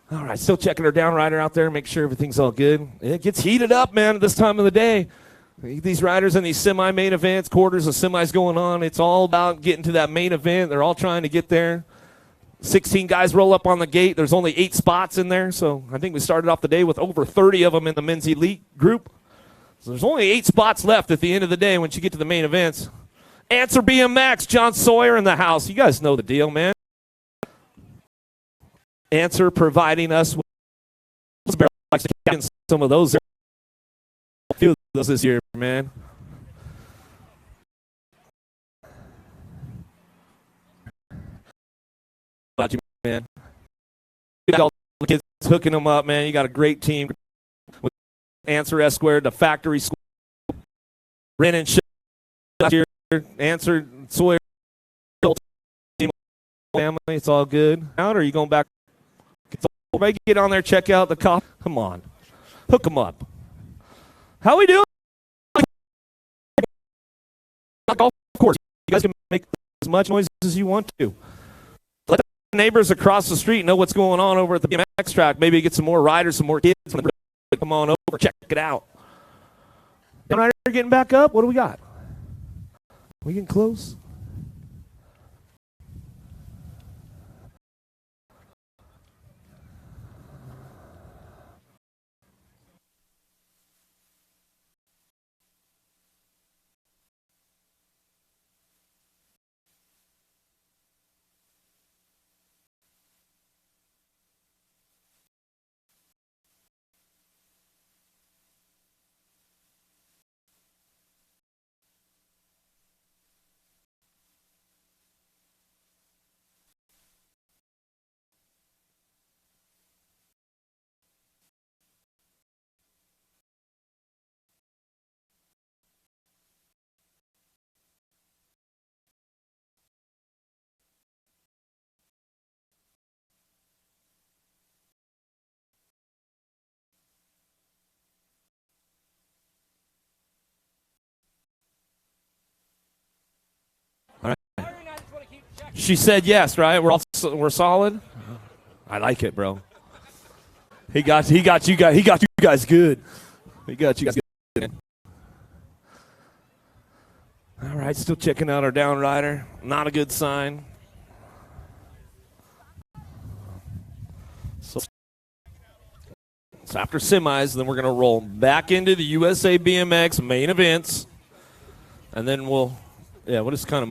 All right, still checking our down rider out there, make sure everything's all good. It gets heated up, man, at this time of the day. These riders in these semi-main events, quarters of semis going on, it's all about getting to that main event. They're all trying to get there. 16 guys roll up on the gate. There's only 8 spots in there, so I think we started off the day with over 30 of them in the men's elite group. So there's only 8 spots left at the end of the day once you get to the main events. Answer BMX, John Sawyer in the house. You guys know the deal, man. Answer providing us with some of those. A few of those this year, man. About you, man. You got all the kids hooking them up, man. You got a great team with Answer S Squared, the factory school, Ren and Shell, Answer Sawyer, family. It's all good. Out, or are you going back? Everybody get on there, check out the cop. Come on, hook them up. How we doing? Golf course. You guys can make as much noise as you want to. Let the neighbors across the street know what's going on over at the BMX track. Maybe get some more riders, some more kids. Come on over, check it out. Rider getting back up. What do we got? We getting close? She said yes, right? We're solid. I like it, bro. He got you guys good. He got you guys good. All right, still checking out our down rider. Not a good sign. So after semis, then we're going to roll back into the USA BMX main events, and then we'll just kind of.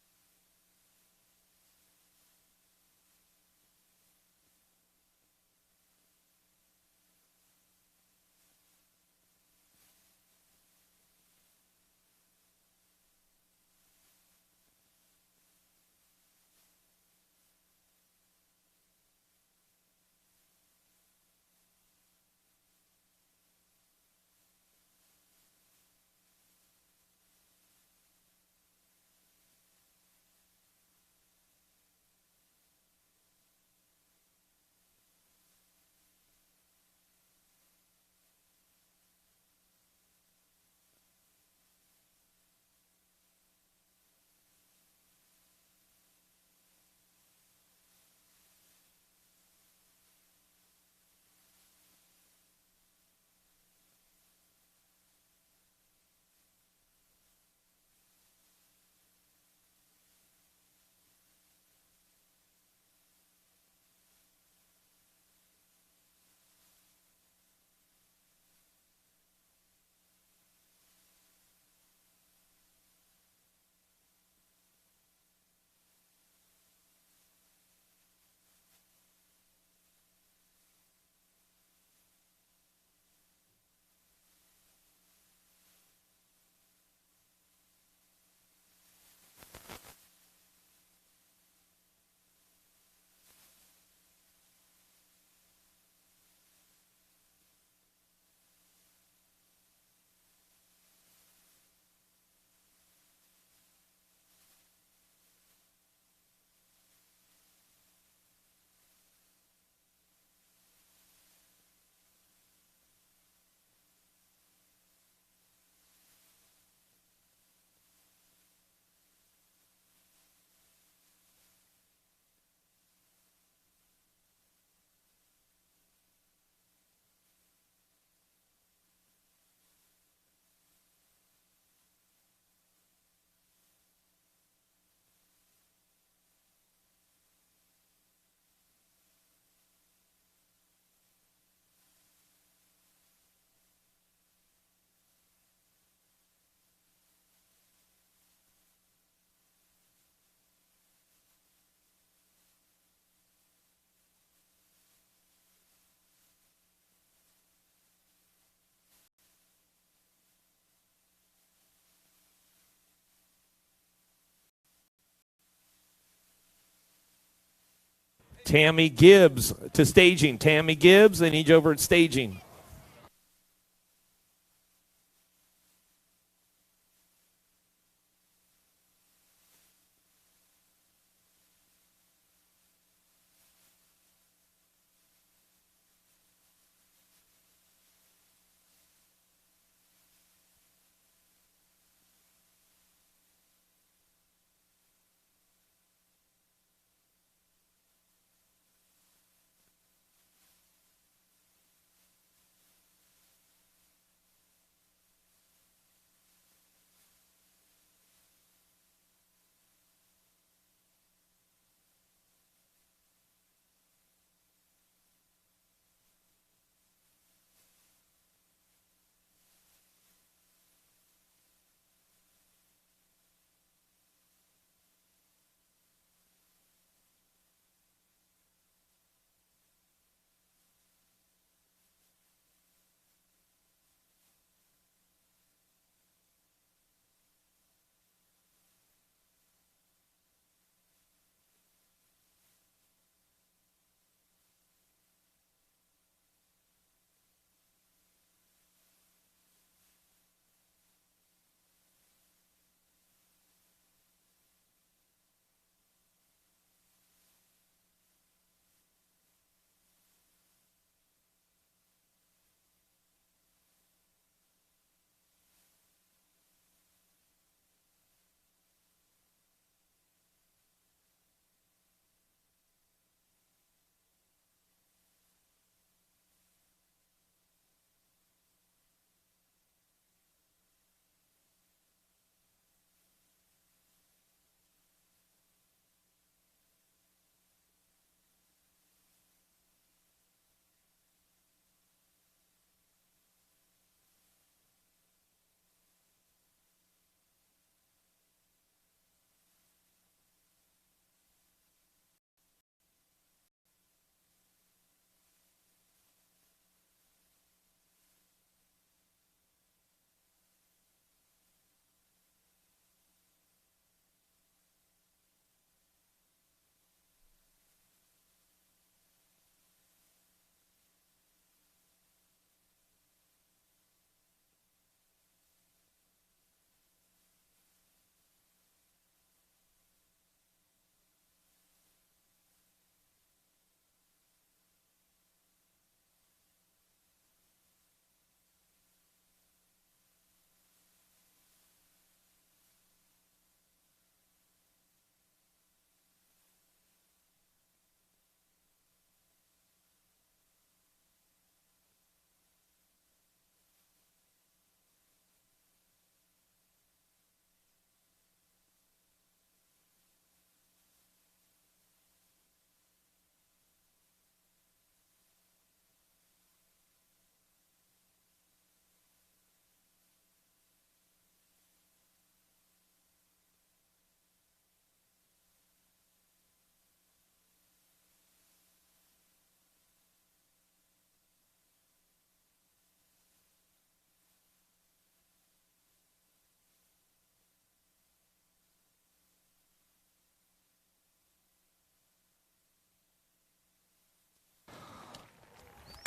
Tammy Gibbs to staging. Tammy Gibbs, they need you over at staging.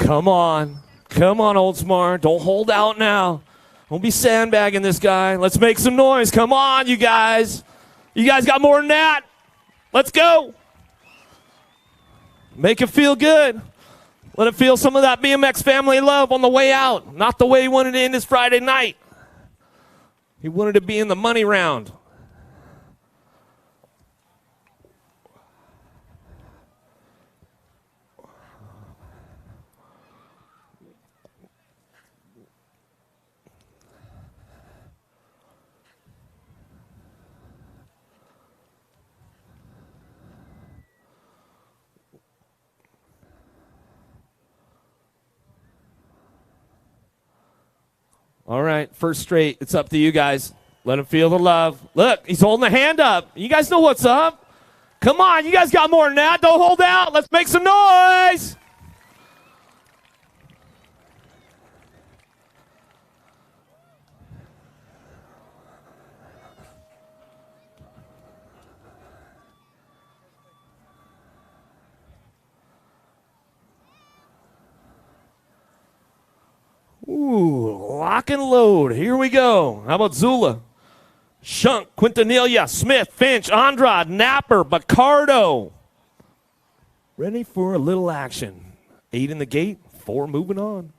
Come on. Come on, Oldsmar. Don't hold out now. Don't be sandbagging this guy. Let's make some noise. Come on, you guys. You guys got more than that. Let's go. Make it feel good. Let it feel some of that BMX family love on the way out. Not the way he wanted to end his Friday night. He wanted to be in the money round. All right, first straight. It's up to you guys. Let him feel the love. Look, he's holding the hand up. You guys know what's up. Come on, you guys got more than that. Don't hold out. Let's make some noise. lock and load. Here we go. How about Zula? Shunk, Quintanilla, Smith, Finch, Andrade, Napper, Bacardo. Ready for a little action. 8 in the gate, 4 moving on.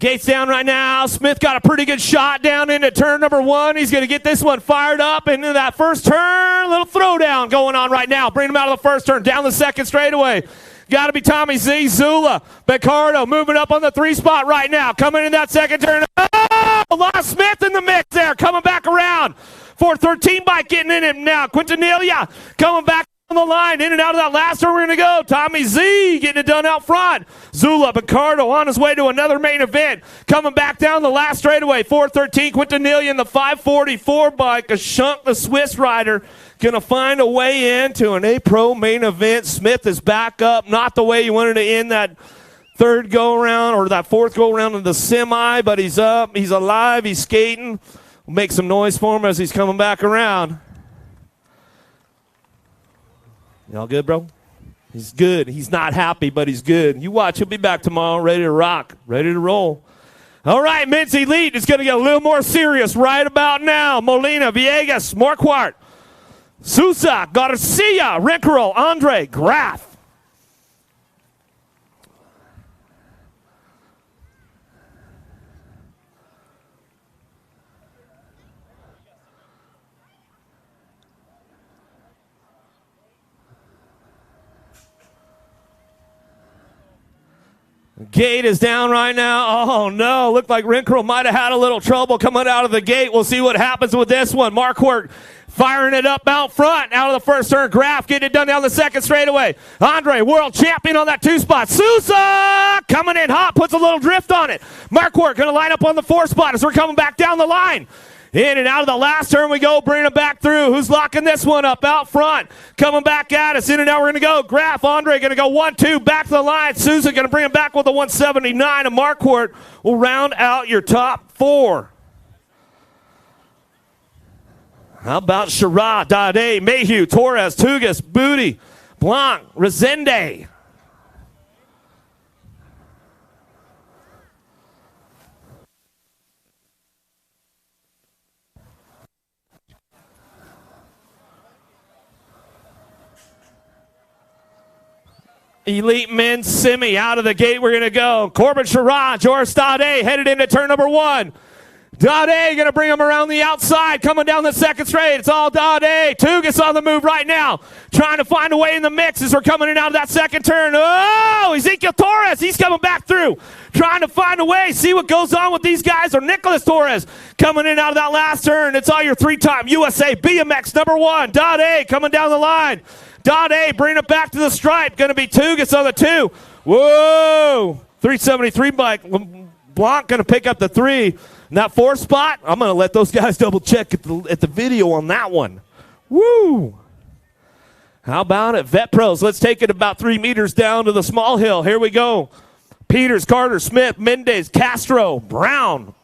Gates down right now. Smith got a pretty good shot down into turn number 1. He's going to get this one fired up into that first turn. A little throwdown going on right now. Bring him out of the first turn, down the second straightaway. Got to be Tommy Z. Zula. Bacardo moving up on the 3 spot right now. Coming in that second turn. Oh! Lost Smith in the mix there. Coming back around. 413 bike getting in him now. Quintanilla coming back on the line, in and out of that last turn. We're going to go. Tommy Z getting it done out front. Zula, Bacardo on his way to another main event. Coming back down the last straightaway. 413, Quintanilla in the 544 bike. A Shunk, the Swiss rider, going to find a way into an A-Pro main event. Smith is back up. Not the way he wanted to end that third go-around or that fourth go-around in the semi, but he's up. He's alive. He's skating. We'll make some noise for him as he's coming back around. Y'all good, bro? He's good. He's not happy, but he's good. You watch. He'll be back tomorrow, ready to rock, ready to roll. All right, Men's Elite is going to get a little more serious right about now. Molina, Villegas, Marquardt, Sousa, Garcia, Rinkerl, Andre, Graf. Gate is down right now. Oh, no. Looked like Rinkerl might have had a little trouble coming out of the gate. We'll see what happens with this one. Marquardt firing it up out front. Out of the first turn. Graf getting it done down the second straightaway. Andre, world champion on that 2 spot. Sousa coming in hot. Puts a little drift on it. Marquardt going to line up on the 4 spot as we're coming back down the line. In and out of the last turn we go, bringing it back through. Who's locking this one up out front? Coming back at us. In and out we're going to go. Graf, Andre going to go 1-2, back to the line. Sousa going to bring him back with a 179. And Marquardt will round out your top 4. How about Sherrod, Dade, Mayhew, Torres, Tugas, Booty, Blanc, Resende. Elite men's semi out of the gate. We're going to go. Corbin Sherrod, Joris Dade headed into turn number 1. Dade going to bring him around the outside, coming down the second straight. It's all Dade. Tugas on the move right now, trying to find a way in the mix as we're coming in out of that second turn. Oh, Ezekiel Torres, he's coming back through, trying to find a way, see what goes on with these guys. Or Nicholas Torres coming in out of that last turn. It's all your 3-time USA BMX number 1. Dade coming down the line. Dade bring it back to the stripe. Going to be Tugas on the 2. Whoa. 373 bike. Blanc going to pick up the 3. And that 4 spot, I'm going to let those guys double check at the video on that one. Woo. How about it? Vet Pros. Let's take it about 3 meters down to the small hill. Here we go. Peters, Carter, Smith, Mendez, Castro, Brown.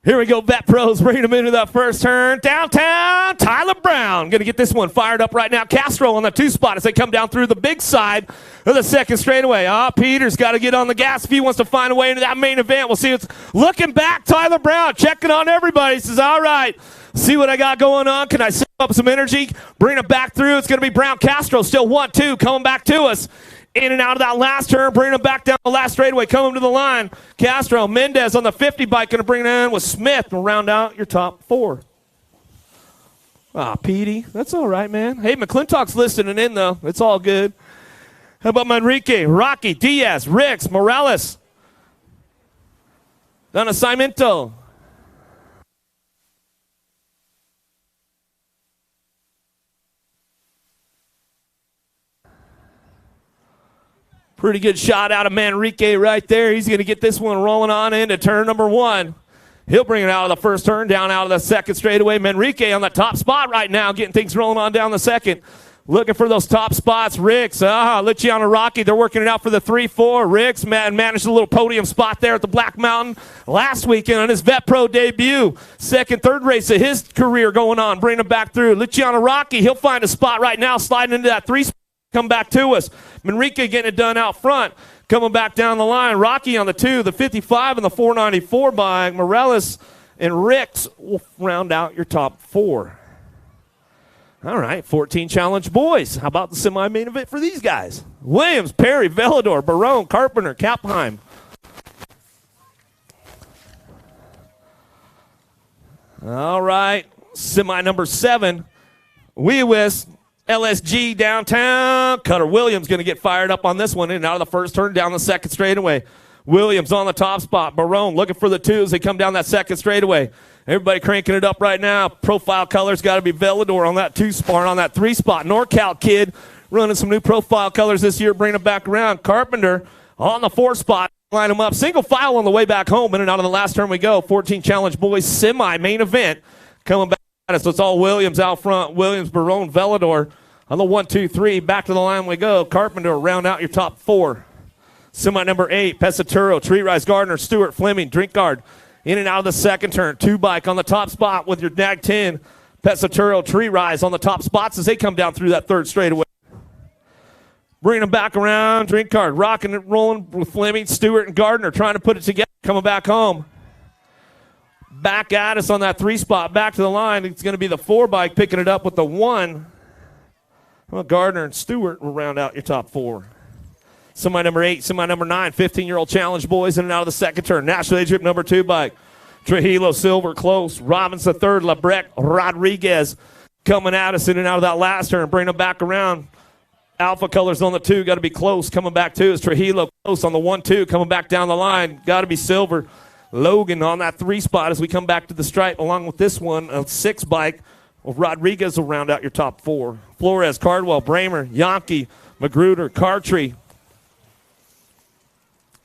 Here we go, Vet Pros, bringing them into that first turn. Downtown, Tyler Brown. Going to get this one fired up right now. Castro on the 2 spot as they come down through the big side of the second straightaway. Peters got to get on the gas if he wants to find a way into that main event. We'll see. It's looking back. Tyler Brown checking on everybody. He says, all right, see what I got going on. Can I set up some energy? Bring it back through. It's going to be Brown. Castro still 1-2 coming back to us. In and out of that last turn, bringing him back down the last straightaway, coming to the line. Castro, Mendez on the 50 bike, going to bring it in with Smith and round out your top 4. Petey, that's all right, man. Hey, McClintock's listening in, though. It's all good. How about Manrique, Rocky, Diaz, Ricks, Morales, Don Assignmento. Pretty good shot out of Manrique right there. He's going to get this one rolling on into turn number 1. He'll bring it out of the first turn, down out of the second straightaway. Manrique on the top spot right now, getting things rolling on down the second. Looking for those top spots. Ricks, Luciano Rocky, they're working it out for the 3-4. Ricks managed a little podium spot there at the Black Mountain last weekend on his Vet Pro debut. Second, third race of his career going on. Bring him back through. Luciano Rocky, he'll find a spot right now, sliding into that 3 spot. Come back to us. Manrique getting it done out front. Coming back down the line. Rocky on the 2, the 55, and the 494 by Morales and Ricks will round out your top 4. All right, 14 challenge boys. How about the semi-main event for these guys? Williams, Perry, Velador, Barone, Carpenter, Kapheim. All right, semi number 7. Weewis, LSG downtown. Cutter Williams going to get fired up on this one in and out of the first turn, down the second straightaway. Williams on the top spot. Barone looking for the 2s. They come down that second straightaway. Everybody cranking it up right now. Profile colors got to be Velador on that 2 spot, on that 3 spot. NorCal kid running some new profile colors this year, bringing it back around. Carpenter on the 4 spot. Line them up. Single file on the way back home. In and out of the last turn we go. 14 challenge boys semi-main event coming back at us. So it's all Williams out front. Williams, Barone, Velador on the 1, 2, 3. Back to the line we go. Carpenter round out your top 4. Semi number 8, Pesaturo, Tree Rise, Gardner, Stewart, Fleming, Drink Guard. In and out of the second turn. 2 bike on the top spot with your nag 10. Pesaturo, Tree Rise on the top spots as they come down through that third straightaway. Bringing them back around. Drink Guard rocking and rolling with Fleming, Stewart, and Gardner trying to put it together. Coming back home. Back at us on that 3 spot. Back to the line. It's going to be the 4 bike picking it up with the 1. Well, Gardner and Stewart will round out your top 4. Semi number 8, semi number 9, 15-year-old challenge boys in and out of the second turn. National Age Group number 2 bike. Trujillo, Silver, close. Robbins the 3rd, Labreck, Rodriguez coming at us in and out of that last turn. Bring them back around. Alpha colors on the 2, got to be close. Coming back to is Trujillo, close on the 1, 2. Coming back down the line, got to be Silver. Logan on that 3 spot as we come back to the stripe along with this one, a 6 bike. Well, Rodriguez will round out your top 4. Flores, Cardwell, Bramer, Yankee, Magruder, Cartree.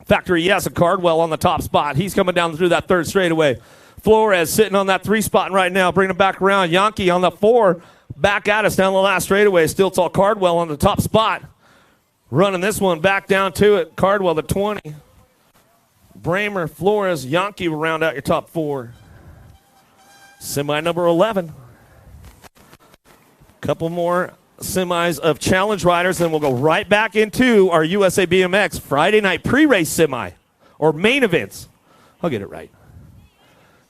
Factory, yes, a Cardwell on the top spot. He's coming down through that 3rd straightaway. Flores sitting on that 3 spot right now. Bring him back around. Yankee on the 4. Back at us down the last straightaway. Still it's all Cardwell on the top spot. Running this one back down to it. Cardwell the 20. Bramer, Flores, Yankee will round out your top 4. Semi number 11. Couple more semis of challenge riders, then we'll go right back into our USA BMX Friday night pre-race semi or main events. I'll get it right.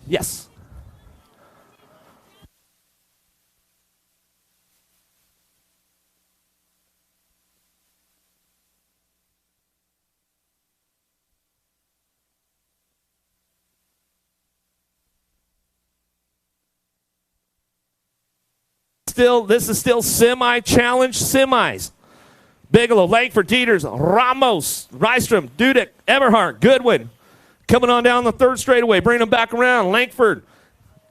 Yes. This is still semi-challenge semis. Bigelow, Langford, Dieters, Ramos, Rystrom, Dudek, Everhart, Goodwin. Coming on down the 3rd straightaway, bringing them back around. Langford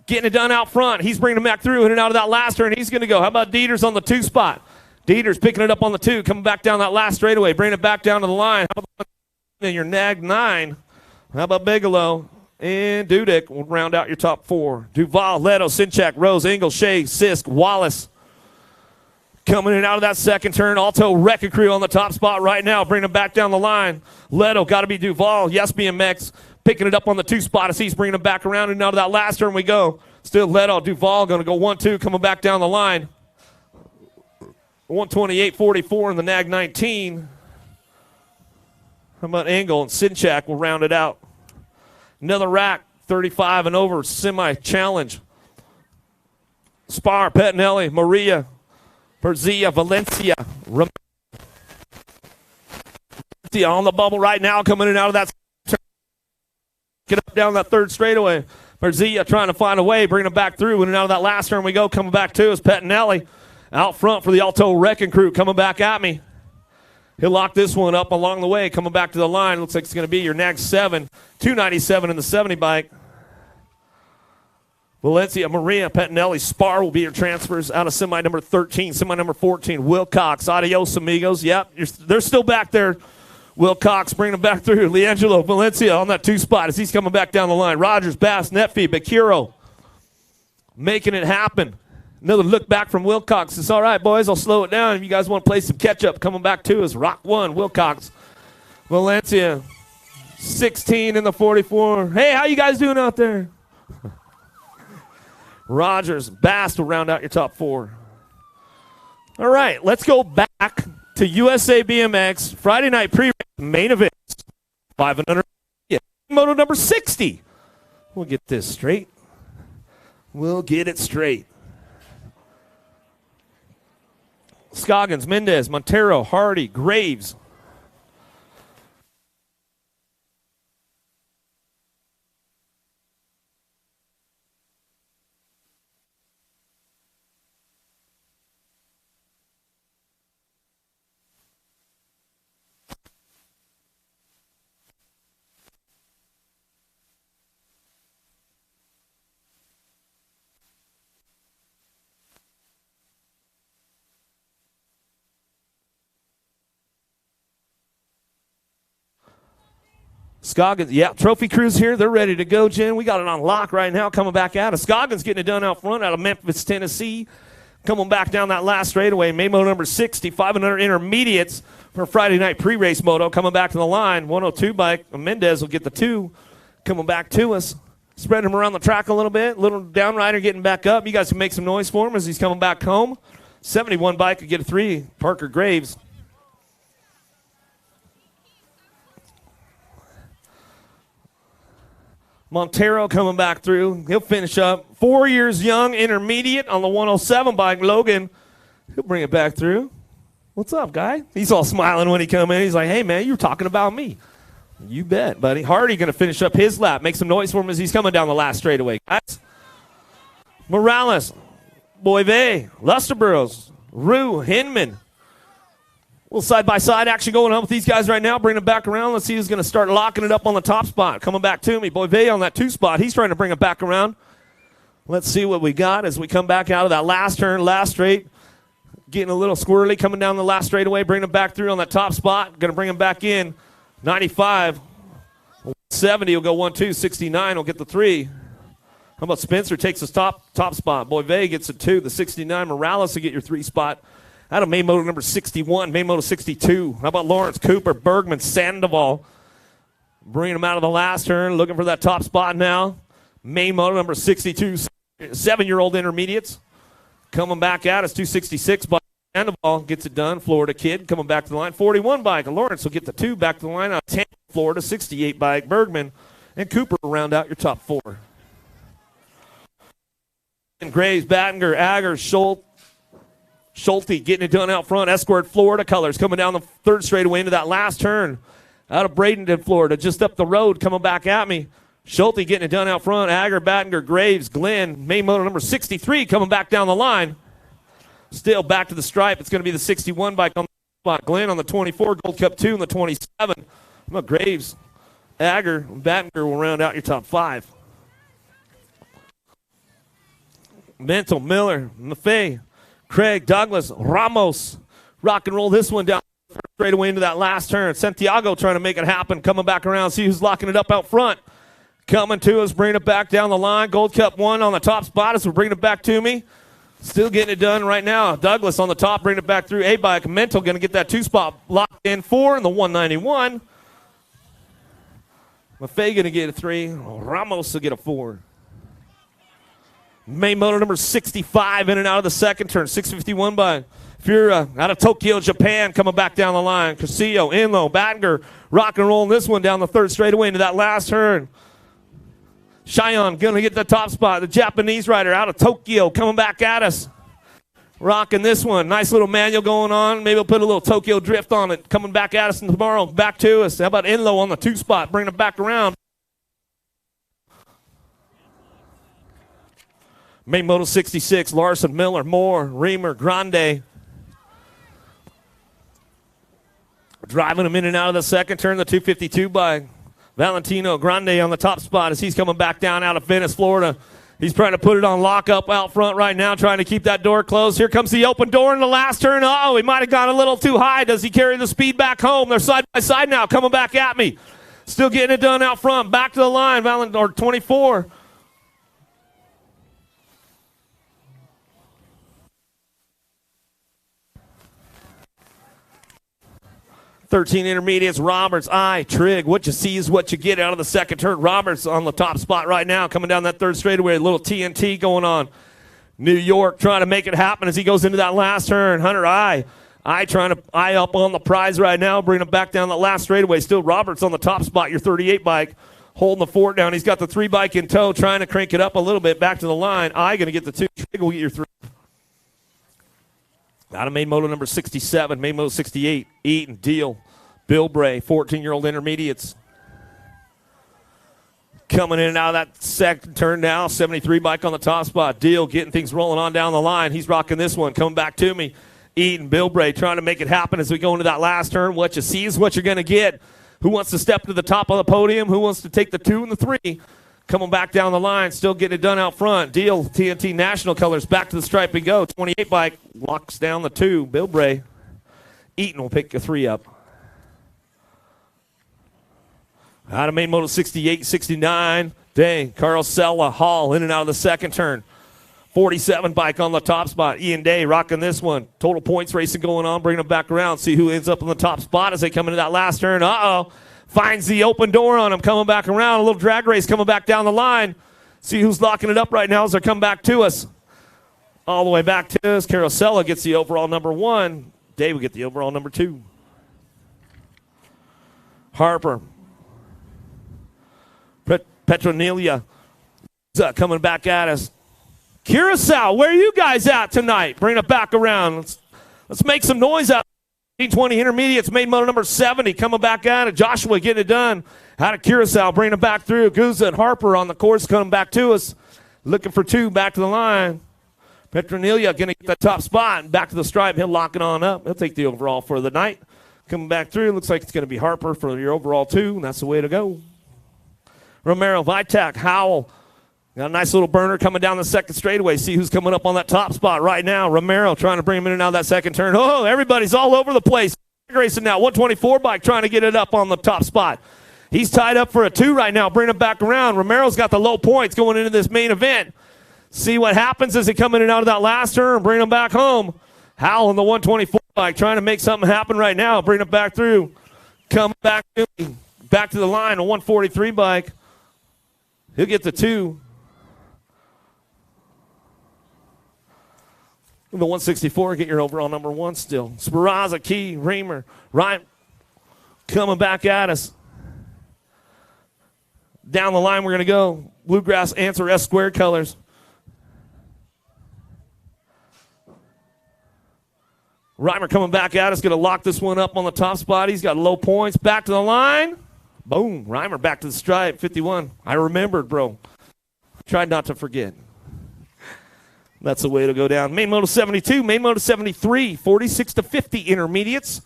getting it done out front. He's bringing them back through, in and out of that last turn. He's going to go. How about Dieters on the 2 spot? Dieters picking it up on the 2, coming back down that last straightaway, bringing it back down to the line. How about your nag 9? How about Bigelow? And Dudek will round out your top 4. Duval, Leto, Sinchak, Rose, Engel, Shea, Sisk, Wallace. Coming in and out of that second turn. Alto Wrecking Crew on the top spot right now. Bringing him back down the line. Leto, got to be Duval. Yes, BMX. Picking it up on the 2 spot as he's bringing him back around and out of that last turn we go. Still Leto, Duval going to go 1-2 coming back down the line. 128.44 in the Nag 19. How about Engel and Sinchak will round it out. Another rack, 35 and over, semi-challenge. Spar, Pettinelli, Maria, Perzia, Valencia. Valencia on the bubble right now, coming in and out of that. Get up down that 3rd straightaway. Perzia trying to find a way, bringing him back through. In and out of that last turn we go, coming back to is Pettinelli. Out front for the Alto Wrecking Crew, coming back at me. He'll lock this one up along the way, coming back to the line. Looks like it's going to be your next 7. 297 in the 70 bike. Valencia, Maria, Pettinelli, Spar will be your transfers out of semi number 13. Semi number 14, Wilcox. Adios, amigos. Yep, they're still back there Wilcox bringing him back through. Leangelo Valencia on that 2 spot as he's coming back down the line. Rogers, Bass, net feed, Bakiro making it happen. Another look back from Wilcox. It's all right, boys. I'll slow it down. If you guys want to play some catch-up, coming back to us. Rock 1, Wilcox. Valencia, 16 in the 44. Hey, how you guys doing out there? Rogers, Bass will round out your top 4. All right, let's go back to USA BMX Friday night main events. 500 moto number 60. We'll get this straight. We'll get it straight. Scoggins, Mendez, Montero, Hardy, Graves. Scoggins, yeah, trophy crews here. They're ready to go, Jen. We got it on lock right now coming back out of Scoggins getting it done out front out of Memphis, Tennessee. Coming back down that last straightaway. Moto number 60, 500 intermediates for Friday night pre-race moto. Coming back to the line. 102 bike. Mendez will get the 2. Coming back to us. Spreading him around the track a little bit. Little downrider getting back up. You guys can make some noise for him as he's coming back home. 71 bike will get a 3. Parker Graves. Montero coming back through. He'll finish up. 4 years young, intermediate on the 107 bike. Logan, he'll bring it back through. What's up, guy? He's all smiling when he come in. He's like, hey, man, you're talking about me. You bet, buddy. Hardy going to finish up his lap. Make some noise for him as he's coming down the last straightaway, guys. Morales, Boyve, Lusterboroughs, Rue, Hinman. A little side-by-side action going on with these guys right now. Bring them back around. Let's see who's going to start locking it up on the top spot. Coming back to me. Boyve on that 2 spot. He's trying to bring it back around. Let's see what we got as we come back out of that last turn, last straight. Getting a little squirrely coming down the last straightaway. Bring them back through on that top spot. Going to bring them back in. 95. 70 will go 1-2. 69 will get the 3. How about Spencer takes his top spot. Boyve gets a 2. The 69. Morales will get your 3 spot. Out of main moto number 61, main moto 62. How about Lawrence Cooper, Bergman, Sandoval? Bringing them out of the last turn, looking for that top spot now. Main moto number 62, 7-year-old intermediates. Coming back out as 266 bike. Sandoval gets it done. Florida kid coming back to the line. 41 bike. Lawrence will get the 2 back to the line. Out of Tampa, Florida, 68 bike. Bergman and Cooper will round out your top 4. And Graves, Battinger, Agger, Schulte getting it done out front. Escort, Florida colors coming down the 3rd straightaway into that last turn. Out of Bradenton, Florida, just up the road, coming back at me. Schulte getting it done out front. Agger, Battinger, Graves, Glenn, main moto number 63 coming back down the line. Still back to the stripe. It's going to be the 61 bike on the spot. Glenn on the 24, Gold Cup 2 and the 27. Graves, Agger, Battinger will round out your top 5. Mental, Miller, Maffei, Craig, Douglas, Ramos, rock and roll this one down straight away into that last turn. Santiago trying to make it happen, coming back around, see who's locking it up out front. Coming to us, bringing it back down the line. Gold Cup 1 on the top spot as we're bringing it back to me. Still getting it done right now. Douglas on the top, bringing it back through. A-Bike, Mental going to get that 2 spot locked in 4 in the 191. Maffei going to get a 3. Ramos will get a 4. Main motor number 65 in and out of the second turn. 651 by Fura out of Tokyo, Japan, coming back down the line. Casillo, Inlow, Battinger, rock and rolling this one down the 3rd straightaway into that last turn. Cheyenne going to get the top spot. The Japanese rider out of Tokyo coming back at us. Rocking this one. Nice little manual going on. Maybe we'll put a little Tokyo drift on it. Coming back at us tomorrow. Back to us. How about Inlow on the 2 spot? Bringing it back around. Main Moto 66, Larson, Miller, Moore, Reamer, Grande. Driving him in and out of the second turn, the 252 by Valentino Grande on the top spot as he's coming back down out of Venice, Florida. He's trying to put it on lockup out front right now, trying to keep that door closed. Here comes the open door in the last turn. Oh, he might have gone a little too high. Does he carry the speed back home? They're side by side now, coming back at me. Still getting it done out front. Back to the line, or 24. 13 intermediates, Roberts, Trigg. What you see is what you get out of the second turn. Roberts on the top spot right now, coming down that third straightaway. A little TNT going on. New York trying to make it happen as he goes into that last turn. Hunter, trying to eye up on the prize right now, bringing him back down that last straightaway. Still Roberts on the top spot, your 38 bike, holding the fort down. He's got the 3 bike in tow, trying to crank it up a little bit back to the line. Going to get the 2. Trigg will get your 3. Out of main moto number 67, main moto 68, Eaton, Deal, Bill Bray, 14-year-old intermediates. Coming in and out of that second turn now, 73 bike on the top spot. Deal getting things rolling on down the line. He's rocking this one, coming back to me. Eaton, Bill Bray trying to make it happen as we go into that last turn. What you see is what you're going to get. Who wants to step to the top of the podium? Who wants to take the 2 and the 3? Coming back down the line, still getting it done out front. Deal, TNT National colors, back to the stripe we go. 28 bike locks down the 2. Bill Bray. Eaton will pick a 3 up. Out of main moto 68, 69. Dang, Carl Sella, Hall in and out of the second turn. 47 bike on the top spot. Ian Day rocking this one. Total points racing going on, bringing them back around. See who ends up on the top spot as they come into that last turn. Finds the open door on him, coming back around. A little drag race coming back down the line. See who's locking it up right now as they come back to us. All the way back to us. Carosella gets the overall number 1. Dave will get the overall number 2. Harper. Petronelia coming back at us. Curacao, where are you guys at tonight? Bring it back around. Let's make some noise out. 20 intermediates, main moto number 70, coming back at it. Joshua getting it done. Out of Curacao, bringing it back through. Guza and Harper on the course coming back to us. Looking for 2, back to the line. Petronelia going to get that top spot and back to the stripe. He'll lock it on up. He'll take the overall for the night. Coming back through. Looks like it's going to be Harper for your overall 2, and that's the way to go. Romero, Vitek, Howell. Got a nice little burner coming down the second straightaway. See who's coming up on that top spot right now. Romero trying to bring him in and out of that second turn. Oh, everybody's all over the place. Racing now, 124 bike trying to get it up on the top spot. He's tied up for a 2 right now. Bring him back around. Romero's got the low points going into this main event. See what happens as they come in and out of that last turn and bring him back home. Howell on the 124 bike trying to make something happen right now. Bring him back through. Come back to the line, a 143 bike. He'll get the 2. The 164, get your overall number 1 still. Speraza, Key, Reamer, Ryan coming back at us. Down the line we're going to go. Bluegrass Answer S squared colors. Reimer coming back at us, going to lock this one up on the top spot. He's got low points. Back to the line. Boom. Reimer back to the stripe, 51. I remembered, bro. Tried not to forget. That's the way to go down. Main moto 72, main moto 73, 46 to 50 intermediates.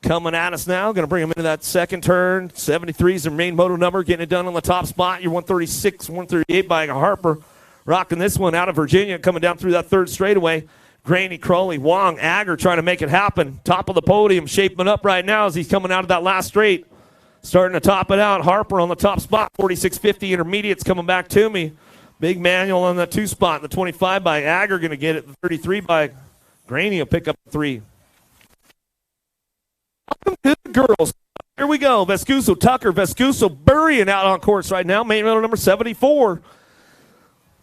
Coming at us now. Going to bring them into that second turn. 73 is their main moto number. Getting it done on the top spot. Your 136, 138 by Harper. Rocking this one out of Virginia. Coming down through that third straightaway. Graney, Crowley, Wong, Agger trying to make it happen. Top of the podium. Shaping up right now as he's coming out of that last straight. Starting to top it out. Harper on the top spot. 46-50 intermediates coming back to me. Big manual on the 2 spot. The 25 by Agger going to get it. The 33 by Graney will pick up 3. Welcome to the girls. Here we go. Vescuso, Tucker, Vescuso burying out on course right now. Main medal number 74.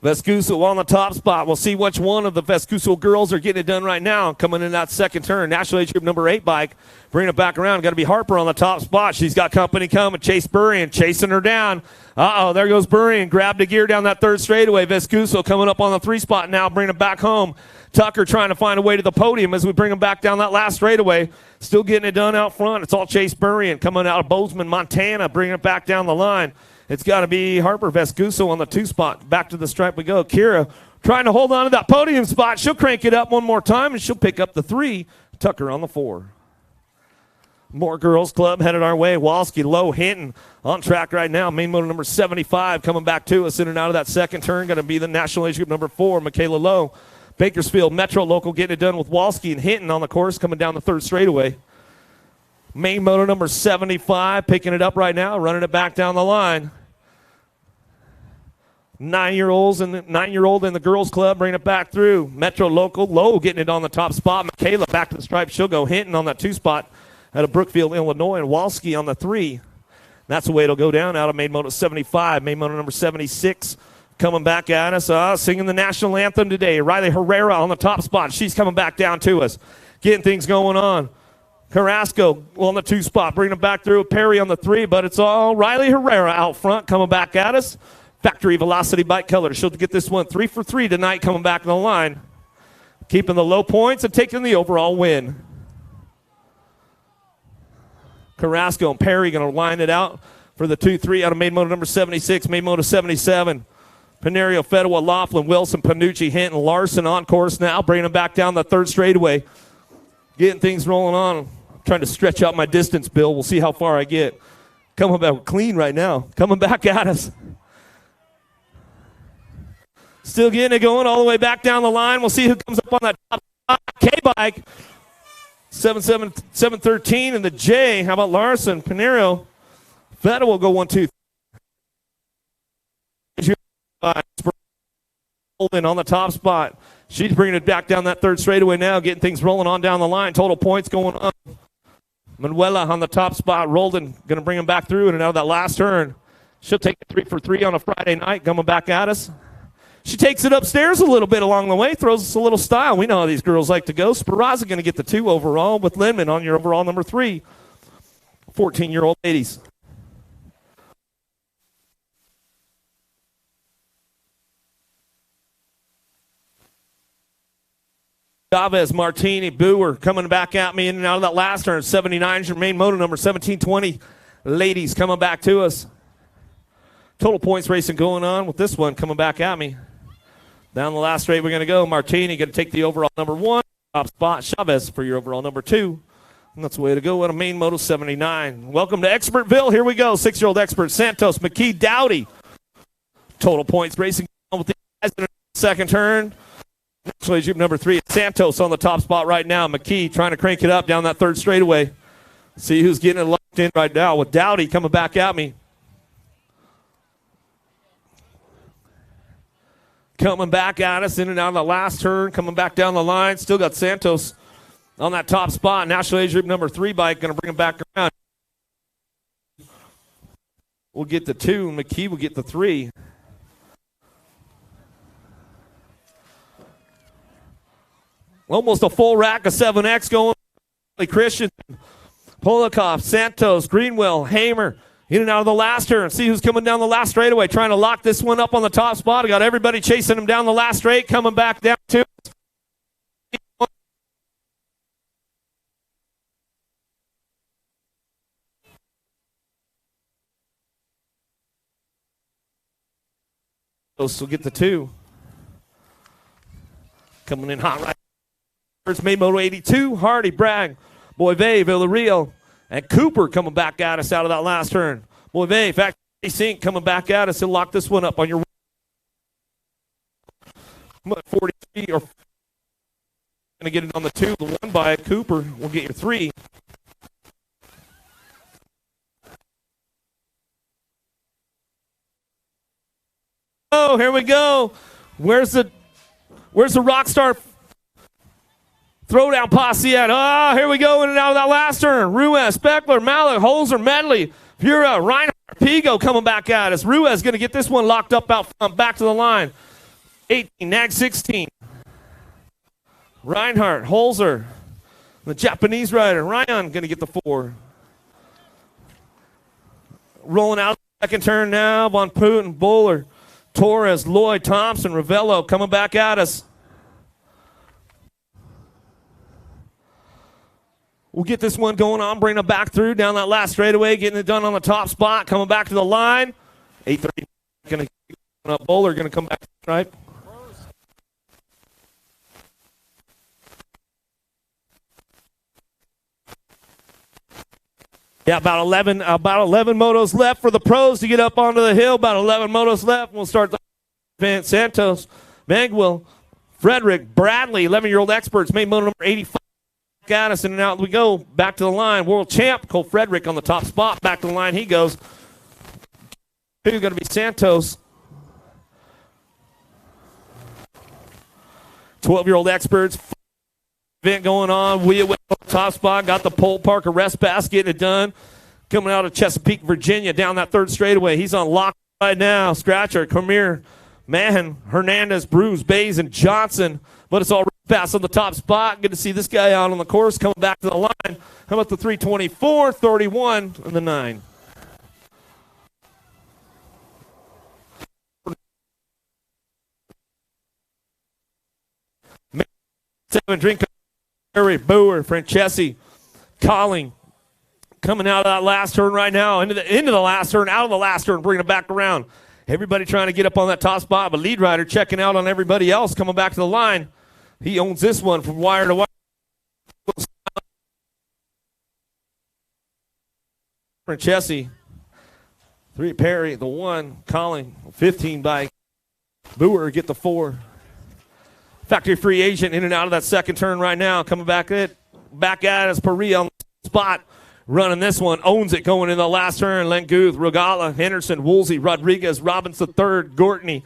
Vescuso on the top spot. We'll see which one of the Vescuso girls are getting it done right now. Coming in that second turn. National Age Group number 8 bike. Bringing it back around. Got to be Harper on the top spot. She's got company coming. Chase Burrian chasing her down. There goes Burrian. Grabbed the gear down that third straightaway. Vescuso coming up on the 3 spot now. Bringing it back home. Tucker trying to find a way to the podium as we bring him back down that last straightaway. Still getting it done out front. It's all Chase Burrian coming out of Bozeman, Montana. Bringing it back down the line. It's got to be Harper Vescuso on the 2 spot. Back to the stripe we go. Kira trying to hold on to that podium spot. She'll crank it up one more time, and she'll pick up the 3. Tucker on the 4. More girls club headed our way. Walski, Low, Hinton on track right now. Main motor number 75 coming back to us in and out of that second turn. Going to be the National Age Group number 4, Michaela Lowe. Bakersfield Metro Local getting it done with Walski and Hinton on the course coming down the third straightaway. Main motor number 75 picking it up right now, running it back down the line. 9-year-olds and 9-year-old in the girls club bringing it back through. Metro Local Low getting it on the top spot. Michaela back to the stripe. She'll go. Hinton on that 2 spot out of Brookfield, Illinois, and Walski on the 3. That's the way it'll go down out of main motor 75. Main motor number 76 coming back at us, singing the national anthem today. Riley Herrera on the top spot. She's coming back down to us, getting things going on. Carrasco on the 2 spot, bringing it back through. Perry on the 3, but it's all Riley Herrera out front coming back at us. Factory Velocity Bike Color. She'll get this one 3 for 3 tonight coming back in the line. Keeping the low points and taking the overall win. Carrasco and Perry going to line it out for the 2-3 out of main motor number 76, main motor 77. Panerio, Fedwa, Laughlin, Wilson, Panucci, Hinton, Larson on course now, bringing them back down the third straightaway. Getting things rolling on. I'm trying to stretch out my distance, Bill. We'll see how far I get. Coming back clean right now. Coming back at us. Still getting it going all the way back down the line. We'll see who comes up on that top K-bike. 713 and the J. How about Larson? Panerio. Fedwa will go 1-2. On the top spot. She's bringing it back down that third straightaway now, getting things rolling on down the line. Total points going up. Manuela on the top spot. Roldan going to bring him back through and out of that last turn. She'll take it 3 for 3 on a Friday night, coming back at us. She takes it upstairs a little bit along the way, throws us a little style. We know how these girls like to go. Speranza going to get the 2 overall with Lindman on your overall number 3. 14-year-old ladies. Chavez, Martini, Boer coming back at me in and out of that last turn. 79 is your main motor number 1720. Ladies coming back to us. Total points racing going on with this one coming back at me. Down the last straight we're going to go. Martini going to take the overall number 1. Top spot, Chavez for your overall number 2. And that's the way to go at a main moto 79. Welcome to Expertville. Here we go. 6-year-old expert Santos, McKee, Dowdy. Total points racing with the guys in the second turn. Actually, Jeep number 3, Santos on the top spot right now. McKee trying to crank it up down that third straightaway. See who's getting it locked in right now with Dowdy coming back at me. Coming back at us in and out of the last turn, coming back down the line. Still got Santos on that top spot. National Age Group number 3 bike going to bring him back around. We'll get the 2. McKee will get the 3. Almost a full rack of 7X going. Christian, Polikoff, Santos, Greenwell, Hamer, in and out of the last turn. See who's coming down the last straightaway, trying to lock this one up on the top spot. I got everybody chasing him down the last straight, coming back down to will get the 2. Coming in hot right. First main moto 82, Hardy, Bragg, Boyve, Villarreal, and Cooper coming back at us out of that last turn. Boyve, Factory Sink coming back at us. He'll lock this one up on your 43 or going to get it on the 2. The 1 by Cooper will get your 3. Oh, here we go. Where's the Rockstar throwdown posse at? Ah, here we go in and out of that last turn. Ruiz, Speckler, Malik, Holzer, Medley, Pura, Reinhardt, Pigo coming back at us. Ruiz going to get this one locked up out front, back to the line. 18, Nag 16. Reinhardt, Holzer, the Japanese rider. Ryan going to get the 4. Rolling out second turn now. Von Putin, Bowler, Torres, Lloyd, Thompson, Ravello coming back at us. We'll get this one going on, bring it back through down that last straightaway, getting it done on the top spot, coming back to the line. 8:30, going to up. Bowler going to come back to the stripe. Yeah, about 11 motos left for the pros to get up onto the hill. About 11 motos left. We'll start the event. Santos, Magwell, Frederick, Bradley, 11-year-old experts, made moto number 85. Addison, and out we go. Back to the line. World champ, Cole Frederick on the top spot. Back to the line he goes. Who's going to be Santos? 12-year-old experts. Event going on. We top spot. Got the pole park arrest pass. Getting it done. Coming out of Chesapeake, Virginia. Down that third straightaway. He's on lock right now. Scratcher, Cormier, Mahan, Hernandez, Bruce, Bays, and Johnson. But it's all pass on the top spot. Good to see this guy out on the course. Coming back to the line. How about the 324, 31, and the 9? Seven drink. Boer, Francesi, Colling, coming out of that last turn right now, into the last turn, out of the last turn, bringing it back around. Everybody trying to get up on that top spot, but lead rider checking out on everybody else, coming back to the line. He owns this one from wire to wire. Francesi, 3 Perry, the 1, Colling, 15 bike. Boer get the 4. Factory free agent in and out of that second turn right now. Coming back at us. Paris on the spot. Running this one. Owns it going in the last turn. Lenguth, Regala, Henderson, Woolsey, Rodriguez, Robbins III, Gortney.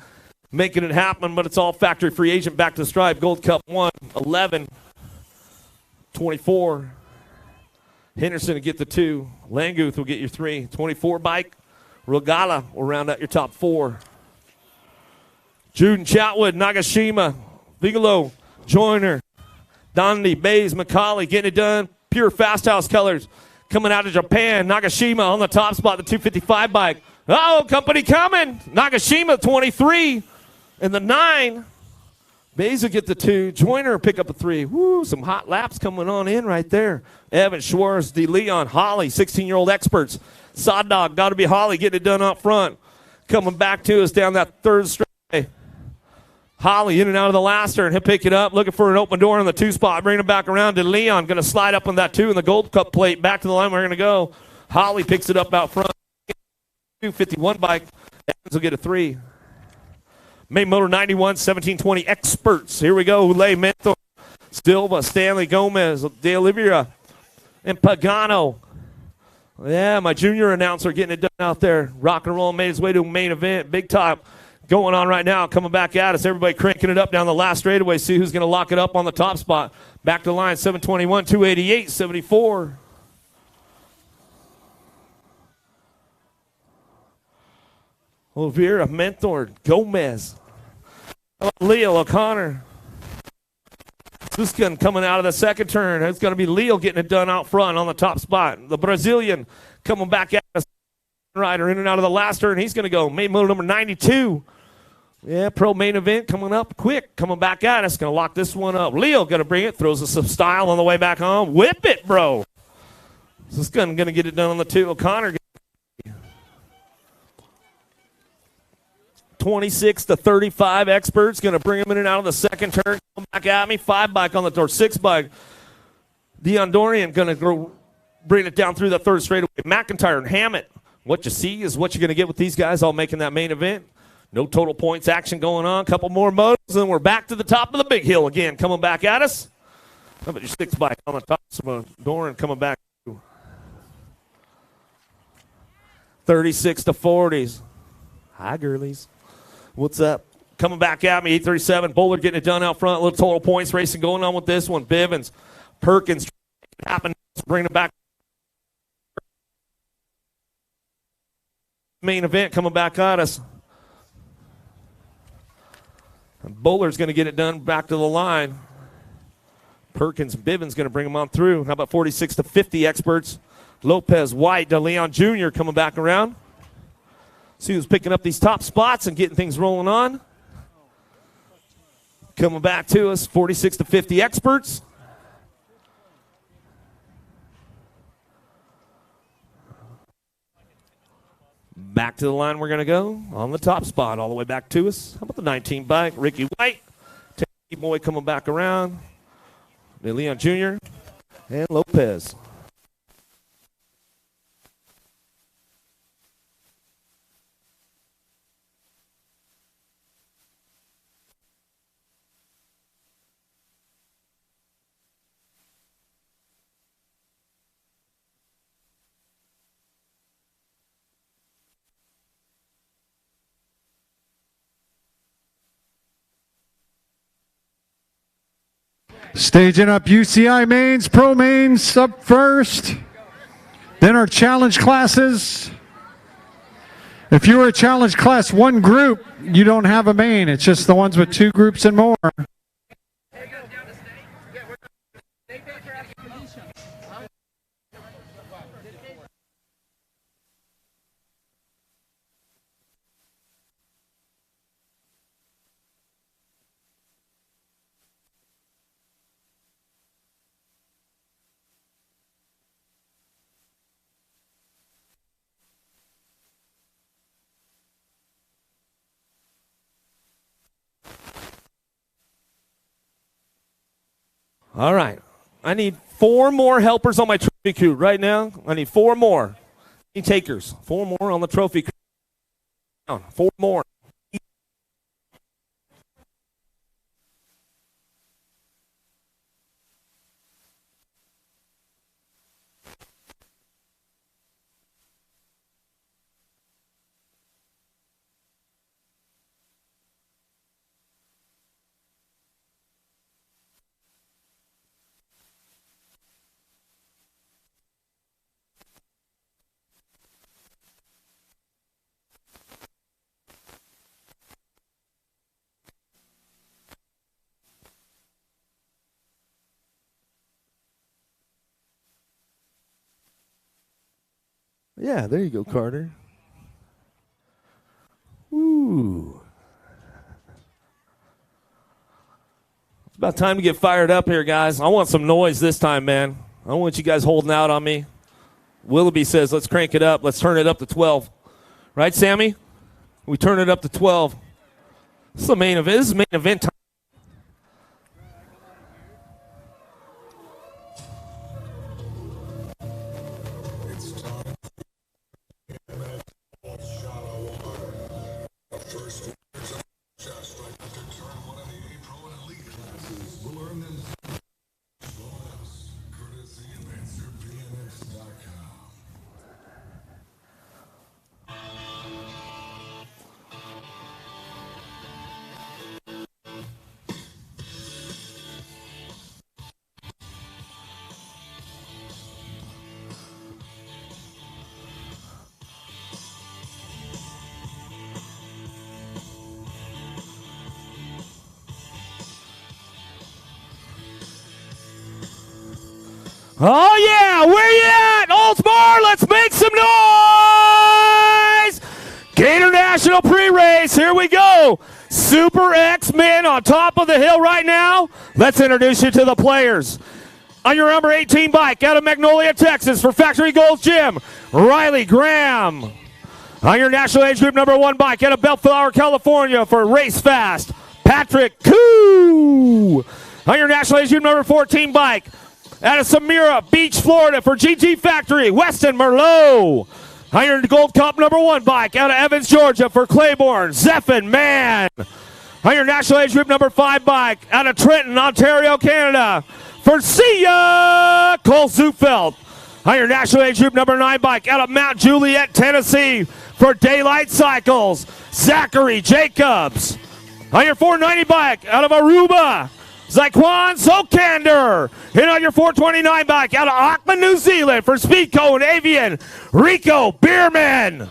Making it happen, but it's all factory free agent back to the stripe. Gold Cup 1, 11, 24. Henderson will get the 2. Lenguth will get your 3. 24 bike. Regala will round out your top 4. Juden Chatwood, Nagashima, Bigelow, Joyner, Dondi, Bays, McCauley getting it done. Pure Fast House colors coming out of Japan. Nagashima on the top spot, the 255 bike. Oh, company coming. Nagashima, 23. And the 9. Bays will get the 2. Joyner pick up a 3. Woo, some hot laps coming on in right there. Evan, Schwartz, De Leon, Holly, 16-year-old experts. Sod Dog, got to be Holly getting it done up front. Coming back to us down that third straight. Holly in and out of the last turn. He'll pick it up. Looking for an open door on the 2 spot. Bringing it back around to Leon. Going to slide up on that 2 in the Gold Cup plate. Back to the line. We're going to go. Holly picks it up out front. 251 bike. Evans will get a 3. Main motor 91, 1720 experts. Here we go. Ulay, Mentor, Silva, Stanley, Gomez, De Oliveira, and Pagano. Yeah, my junior announcer getting it done out there. Rock and roll made his way to a main event. Big top. Going on right now, coming back at us. Everybody cranking it up down the last straightaway. See who's going to lock it up on the top spot. Back to the line, 721, 288, 74. Oliveira, Mentor, Gomez. Leo O'Connor. This gun coming out of the second turn. It's going to be Leo getting it done out front on the top spot. The Brazilian coming back at us. Rider in and out of the last turn. He's going to go. Main motor number 92. Yeah, pro main event coming up quick. Coming back at us. Going to lock this one up. Leo going to bring it. Throws us some style on the way back home. Whip it, bro. This gun going to get it done on the 2. O'Connor. 26 to 35 experts. Going to bring him in and out of the second turn. Come back at me. 5 bike on the door. 6 bike. Dion Dorian going to go bring it down through the third straightaway. McIntyre and Hammett. What you see is what you're going to get with these guys all making that main event. No total points action going on. Couple more motos, and we're back to the top of the big hill again. Coming back at us. How about your 6 bike on the top? Doran coming back. 36 to 40s. Hi, girlies. What's up? Coming back at me, 837. Bowler getting it done out front. A little total points racing going on with this one. Bivens, Perkins, happen. Bring it back. Main event coming back at us. Bowler's going to get it done back to the line. Perkins and Bivens going to bring them on through. How about 46 to 50 experts? Lopez, White, DeLeon Jr. coming back around. See who's picking up these top spots and getting things rolling on. Coming back to us, 46 to 50 experts. Back to the line we're going to go on the top spot all the way back to us. How about the 19 bike? Ricky White. T Boy coming back around. Leon Jr. and Lopez. Staging up UCI mains, pro mains up first. Then our challenge classes. If you were a challenge class 1 group, you don't have a main. It's just the ones with 2 groups and more. All right. I need 4 more helpers on my trophy crew right now. I need 4 more. Any takers? 4 more on the trophy crew. 4 more. Yeah, there you go, Carter. Woo. It's about time to get fired up here, guys. I want some noise this time, man. I don't want you guys holding out on me. Willoughby says, let's crank it up. Let's turn it up to 12. Right, Sammy? We turn it up to 12. This is the main event. This is main event time. Oh, yeah, where you at? Oldsmar, let's make some noise! Gator National pre-race, here we go. Super X-Men on top of the hill right now. Let's introduce you to the players. On your number 18 bike out of Magnolia, Texas for Factory Goals Gym, Riley Graham. On your national age group number 1 bike out of Bellflower, California for Race Fast, Patrick Koo. On your national age group number 14 bike out of Samira Beach, Florida for GT Factory, Weston Merlot. On your Gold Cup number 1 bike out of Evans, Georgia for Claiborne, Zephin Mann. On your national age group number 5 bike out of Trenton, Ontario, Canada for Sia Cole Zufeld. On your national age group number 9 bike out of Mount Juliet, Tennessee for Daylight Cycles, Zachary Jacobs. On your 490 bike out of Aruba, Zyquan Sokander. And on your 429 bike out of Auckland, New Zealand for Speedco and Avian, Rico Bierman.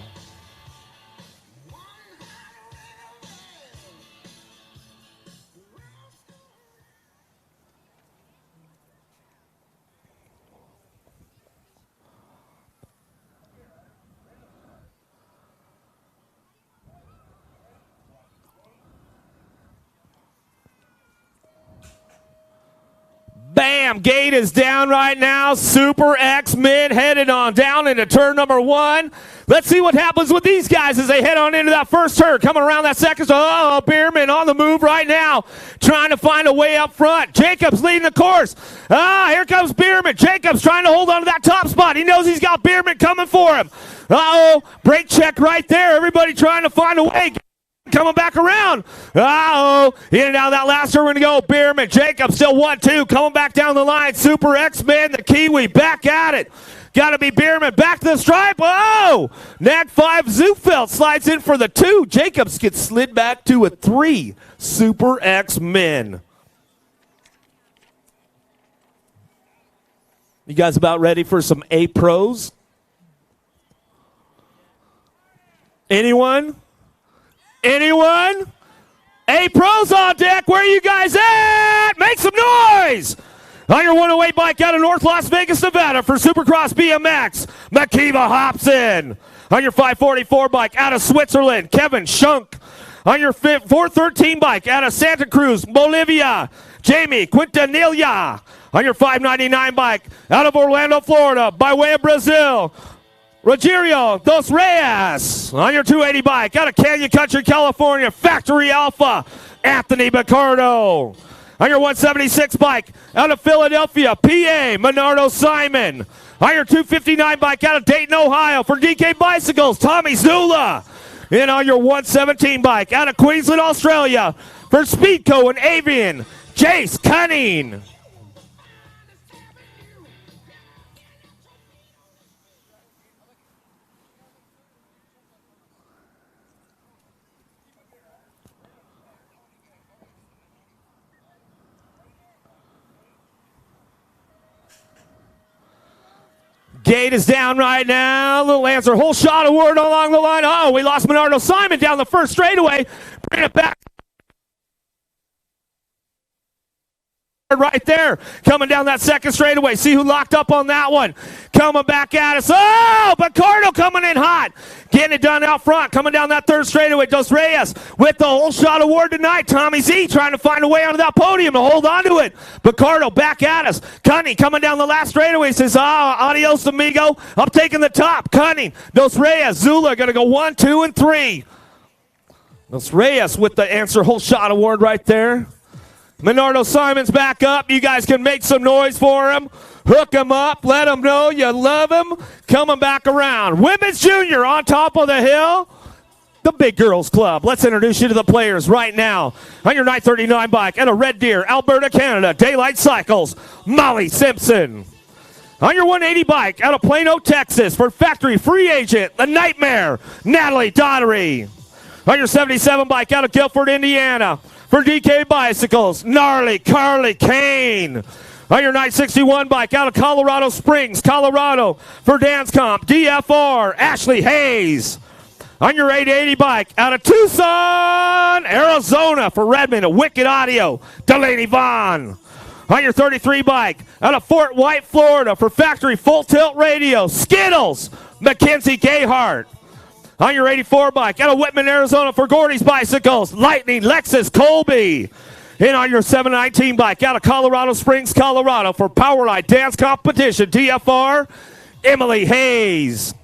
Bam! Gate is down right now. Super X-Men headed on down into turn number 1. Let's see what happens with these guys as they head on into that first turn. Coming around that second. Oh, Bierman on the move right now. Trying to find a way up front. Jacobs leading the course. Here comes Bierman. Jacobs trying to hold on to that top spot. He knows he's got Bierman coming for him. Uh-oh. Brake check right there. Everybody trying to find a way. Coming back around. Uh-oh. In and out of that last turn, we're going to go. Bierman, Jacobs still 1-2. Coming back down the line. Super X-Men, the Kiwi, back at it. Got to be Bierman. Back to the stripe. Oh! Nag 5, Zufeld slides in for the 2. Jacobs gets slid back to a 3. Super X-Men. You guys about ready for some A pros? Anyone? Anyone? A pros on deck. Where are you guys at? Make some noise. On your 108 bike out of North Las Vegas, Nevada for Supercross BMX, Makiva Hobson. On your 544 bike out of Switzerland, Kevin Schunk. On your 413 bike out of Santa Cruz, Bolivia, Jamie Quintanilla. On your 599 bike out of Orlando, Florida, by way of Brazil, Rogerio Dos Reyes. On your 280 bike out of Canyon Country, California, Factory Alpha, Anthony Bicardo. On your 176 bike out of Philadelphia, PA, Menardo Simon. On your 259 bike out of Dayton, Ohio, for DK Bicycles, Tommy Zula. And on your 117 bike out of Queensland, Australia, for Speedco and Avian, Jace Cunning. Gate is down right now. Little answer. Whole shot award along the line. Oh, we lost Menardo Simon down the first straightaway. Bring it back. Right there. Coming down that second straightaway. See who locked up on that one. Coming back at us. Oh, Bicardo coming in hot. Getting it done out front. Coming down that third straightaway. Dos Reyes with the whole shot award tonight. Tommy Z trying to find a way onto that podium to hold on to it. Bicardo back at us. Cunning coming down the last straightaway. Says, adios, amigo. I'm taking the top. Cunning. Dos Reyes. Zula going to go 1, 2, and 3. Dos Reyes with the answer whole shot award right there. Menardo Simon's back up. You guys can make some noise for him. Hook him up. Let him know you love him. Coming back around. Women's Junior on top of the hill. The Big Girls Club. Let's introduce you to the players right now. On your 939 bike at a Red Deer, Alberta, Canada, Daylight Cycles, Molly Simpson. On your 180 bike out of Plano, Texas, for factory free agent, the Nightmare, Natalie Daughtery. On your 77 bike out of Guilford, Indiana, for DK Bicycles, Gnarly Carly Kane. On your 961 bike out of Colorado Springs, Colorado, for Dance Comp, DFR, Ashley Hayes. On your 880 bike out of Tucson, Arizona, for Redmond, a Wicked Audio, Delaney Vaughn. On your 33 bike out of Fort White, Florida, for Factory Full Tilt Radio, Skittles, Mackenzie Gayhart. On your 84 bike out of Whitman, Arizona, for Gordy's Bicycles, Lightning Lexus Colby. And on your 719 bike out of Colorado Springs, Colorado, for Powerline Dance Competition, DFR, Emily Hayes.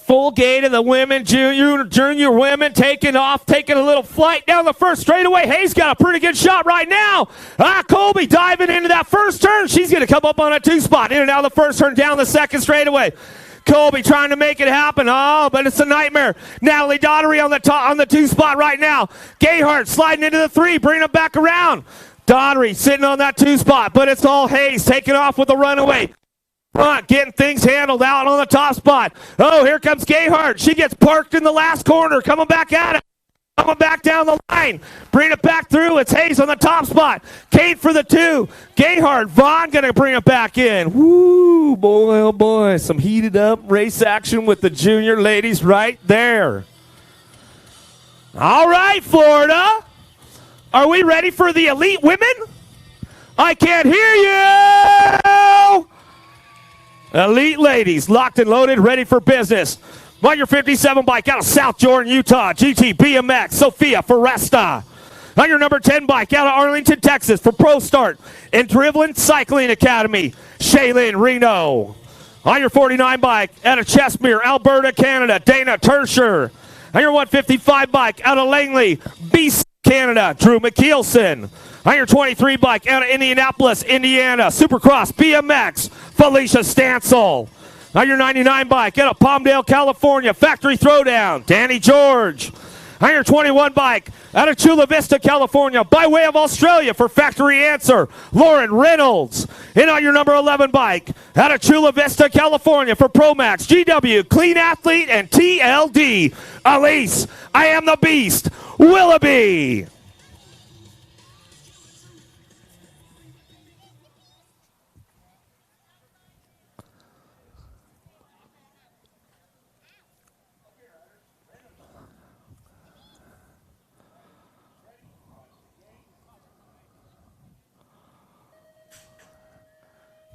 Full gate of the women, junior women taking off, taking a little flight down the first straightaway. Hayes got a pretty good shot right now. Colby diving into that first turn. She's going to come up on a two-spot. In and out of the first turn, down the second straightaway. Colby trying to make it happen. Oh, but it's a nightmare. Natalie Daughtery on the two-spot right now. Gayhart sliding into the three, bringing it back around. Daughtery sitting on that two-spot, but it's all Hayes taking off with the runaway. Front, getting things handled out on the top spot. Oh, here comes Gayhart. She gets parked in the last corner, coming back at it. Coming back down the line. Bring it back through. It's Hayes on the top spot. Kate for the two. Gayhart, Vaughn going to bring it back in. Woo, boy, oh boy. Some heated up race action with the junior ladies right there. All right, Florida. Are we ready for the elite women? I can't hear you. Elite ladies, locked and loaded, ready for business. On your 57 bike out of South Jordan, Utah, GT BMX, Sophia Foresta. On your number 10 bike out of Arlington, Texas, for Pro Start and Drivelin Cycling Academy, Shaylin Reno. On your 49 bike out of Chesmere, Alberta, Canada, Dana Tersher. On your 155 bike out of Langley, BC, Canada, Drew McKeelson. On your 23 bike out of Indianapolis, Indiana, Supercross BMX, Felicia Stansel. On your 99 bike out of Palmdale, California, Factory Throwdown, Danny George. On your 21 bike, out of Chula Vista, California, by way of Australia for Factory Answer, Lauren Reynolds. And on your number 11 bike, out of Chula Vista, California for Promax, GW, Clean Athlete, and TLD, Elise, I Am the Beast, Willoughby.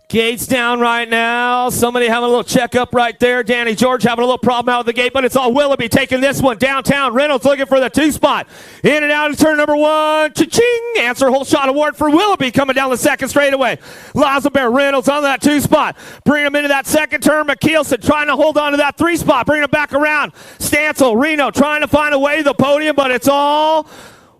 Gate's down right now. Somebody having a little checkup right there. Danny George having a little problem out with the gate, but it's all Willoughby taking this one downtown. Reynolds looking for the 2 spot. In and out of turn number 1. Cha-ching! Answer whole shot award for Willoughby coming down the second straightaway. Lazabert Reynolds on that 2 spot. Bring him into that second turn. McKeelson trying to hold on to that 3 spot. Bring him back around. Stancil, Reno trying to find a way to the podium, but it's all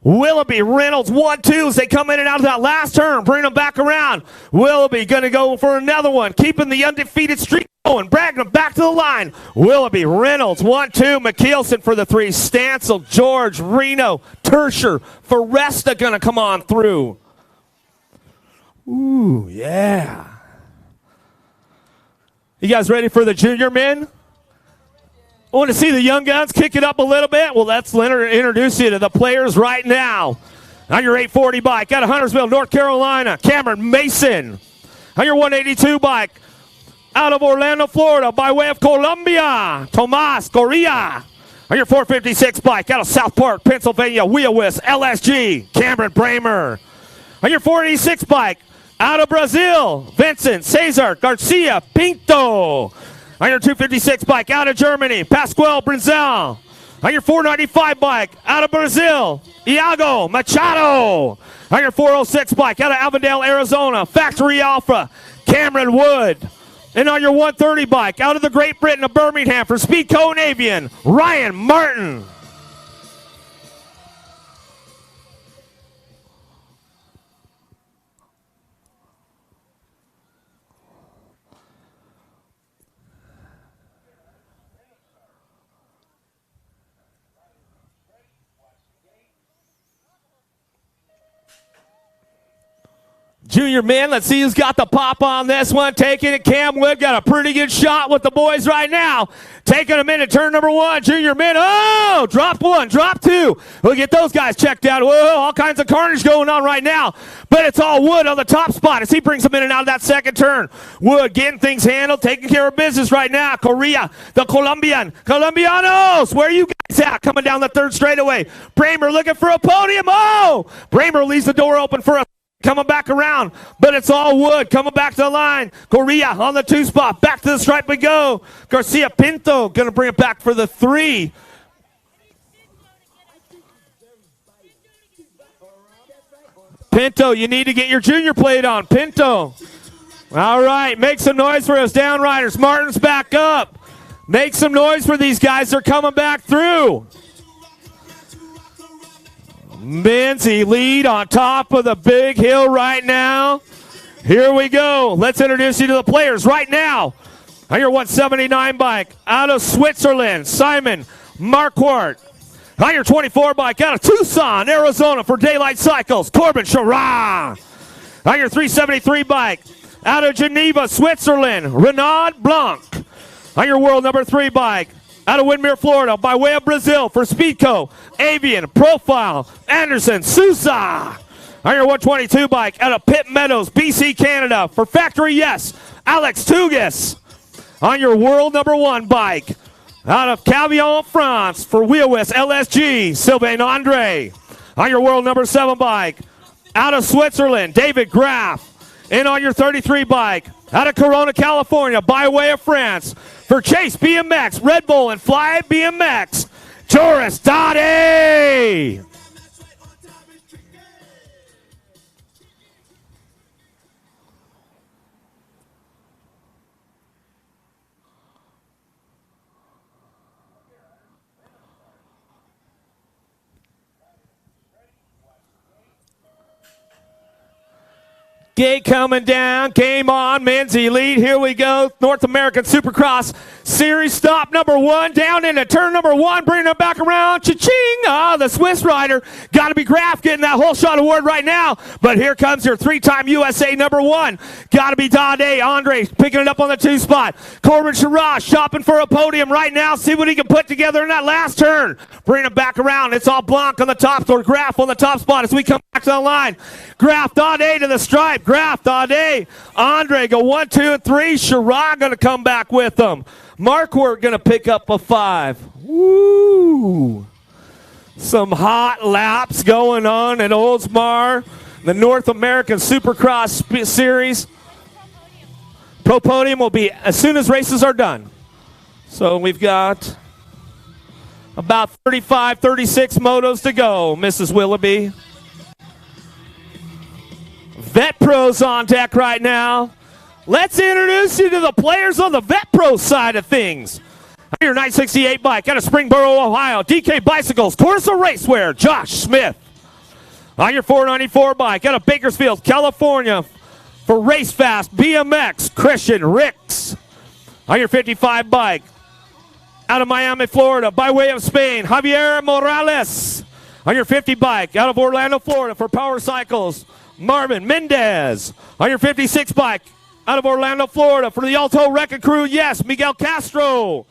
Willoughby, Reynolds, 1-2 as they come in and out of that last turn. Bring them back around. Willoughby going to go for another one, keeping the undefeated streak going, bragging them back to the line. Willoughby, Reynolds, 1-2. McKeelson for the 3. Stancil, George, Reno, Tertier, Foresta going to come on through. Ooh, yeah. You guys ready for the junior men? I want to see the young guns kick it up a little bit. Well, let's introduce you to the players right now. On your 840 bike, out of Huntersville, North Carolina, Cameron Mason. On your 182 bike, out of Orlando, Florida, by way of Colombia, Tomas Correa. On your 456 bike, out of South Park, Pennsylvania, Wheelwist, LSG, Cameron Bramer. On your 486 bike, out of Brazil, Vincent Cesar Garcia Pinto. On your 256 bike, out of Germany, Pascual Brinzel. On your 495 bike, out of Brazil, Iago Machado. On your 406 bike, out of Avondale, Arizona, Factory Alpha, Cameron Wood. And on your 130 bike, out of the Great Britain of Birmingham for Speedco and Avian, Ryan Martin. Junior men, let's see who's got the pop on this one. Taking it, Cam Wood got a pretty good shot with the boys right now. Taking them into turn number 1. Junior men, oh, drop 1, drop 2. We'll get those guys checked out. Whoa, all kinds of carnage going on right now. But it's all Wood on the top spot as he brings them in and out of that second turn. Wood getting things handled, taking care of business right now. Correa, the Colombianos, where are you guys at? Coming down the third straightaway. Bramer looking for a podium. Oh, Bramer leaves the door open for a coming back around, but it's all Wood coming back to the line. Correa on the 2 spot. Back to the stripe we go. Garcia Pinto going to bring it back for the 3. Pinto, you need to get your junior plate on. Pinto. All right, make some noise for us down riders. Martin's back up. Make some noise for these guys. They're coming back through. Menzie lead on top of the big hill right now. Here we go. Let's introduce you to the players right now. On your 179 bike, out of Switzerland, Simon Marquardt. On your 24 bike, out of Tucson, Arizona for Daylight Cycles, Corbin Chara. On your 373 bike, out of Geneva, Switzerland, Renaud Blanc. On your world number 3 bike, out of Windermere, Florida, by way of Brazil for Speedco, Avian, Profile, Anderson, Sousa. On your 122 bike, out of Pitt Meadows, BC, Canada, for Factory Yes, Alex Tugis. On your world number 1 bike, out of Cavillon, France, for Wheelwist, LSG, Sylvain Andre. On your world number 7 bike, out of Switzerland, David Graff. And on your 33 bike, out of Corona, California, by way of France, for Chase BMX, Red Bull, and Fly BMX, Joris Dottie. Gate coming down, game on, Menzie lead. Here we go, North American Supercross Series stop number 1, down into turn number 1, bringing it back around. Cha-ching! The Swiss rider. Got to be Graf getting that whole shot award right now. But here comes your 3-time USA number 1. Got to be Dade. Andre picking it up on the 2 spot. Corbin Sherrod shopping for a podium right now. See what he can put together in that last turn. Bring it back around. It's all Blanc on the top, or Graf on the top spot as we come back to the line. Graf, Dade to the stripe. Graf, Dade. Andre go 1, 2, and 3. Sherrod going to come back with them. Markworth going to pick up a 5. Woo! Some hot laps going on at Oldsmar, the North American Supercross Series. Pro Podium will be as soon as races are done. So we've got about 35, 36 motos to go, Mrs. Willoughby. Vet Pros on deck right now. Let's introduce you to the players on the Vet Pro side of things. Your 968 bike out of Springboro, Ohio. DK Bicycles, Corsa Racewear, Josh Smith. On your 494 bike out of Bakersfield, California for Race Fast, BMX, Christian Ricks. On your 55 bike out of Miami, Florida, by way of Spain, Javier Morales. On your 50 bike out of Orlando, Florida for Power Cycles, Marvin Mendez. On your 56 bike out of Orlando, Florida for the Alto Wrecking Crew, yes, Miguel Castro.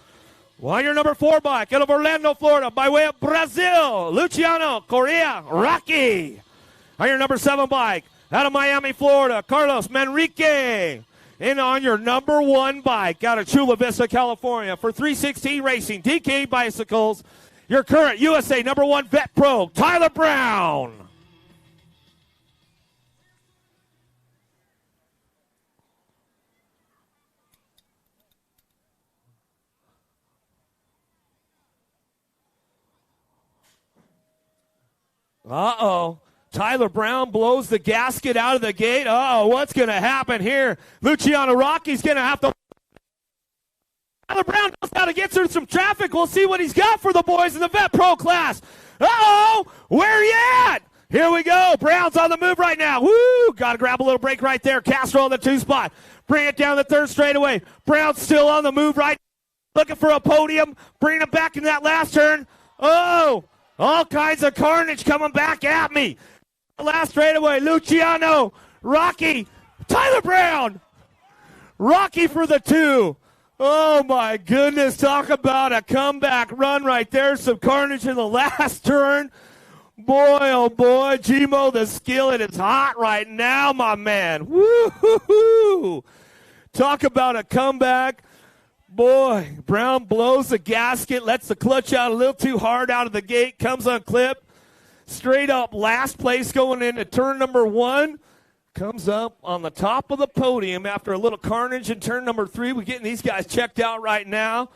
On your number 4 bike out of Orlando, Florida, by way of Brazil, Luciano Correa Rocky. On your number 7 bike out of Miami, Florida, Carlos Manrique. And on your number 1 bike out of Chula Vista, California for 316 Racing, DK Bicycles, your current USA number 1 Vet Pro, Tyler Brown. Uh-oh. Tyler Brown blows the gasket out of the gate. Uh-oh, what's going to happen here? Luciano Rocky's going to have to... Tyler Brown knows how to get through some traffic. We'll see what he's got for the boys in the Vet Pro class. Uh-oh, where you at? Here we go. Brown's on the move right now. Woo! Got to grab a little break right there. Castro on the 2 spot. Bring it down the 3rd straightaway. Brown's still on the move right now. Looking for a podium. Bringing him back in that last turn. Oh! All kinds of carnage coming back at me. Last straightaway, Luciano, Rocky, Tyler Brown. Rocky for the 2. Oh, my goodness. Talk about a comeback run right there. Some carnage in the last turn. Boy, oh, boy. Gmo, the skillet is hot right now, my man. Woo-hoo-hoo. Talk about a comeback. Boy, Brown blows the gasket, lets the clutch out a little too hard out of the gate, comes unclipped. Straight up last place going into turn number 1. Comes up on the top of the podium after a little carnage in turn number 3. We're getting these guys checked out right now.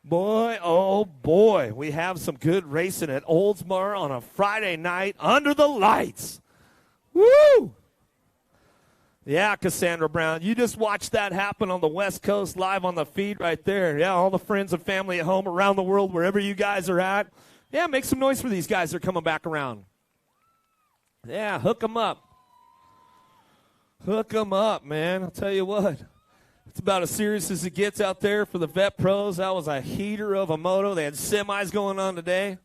Boy, oh boy, we have some good racing at Oldsmar on a Friday night under the lights. Woo! Yeah, Cassandra Brown, you just watched that happen on the West Coast live on the feed right there. Yeah, all the friends and family at home around the world, wherever you guys are at. Yeah, make some noise for these guys that are coming back around. Yeah, hook them up. Hook them up, man. I'll tell you what. It's about as serious as it gets out there for the Vet Pros. That was a heater of a moto. They had semis going on today.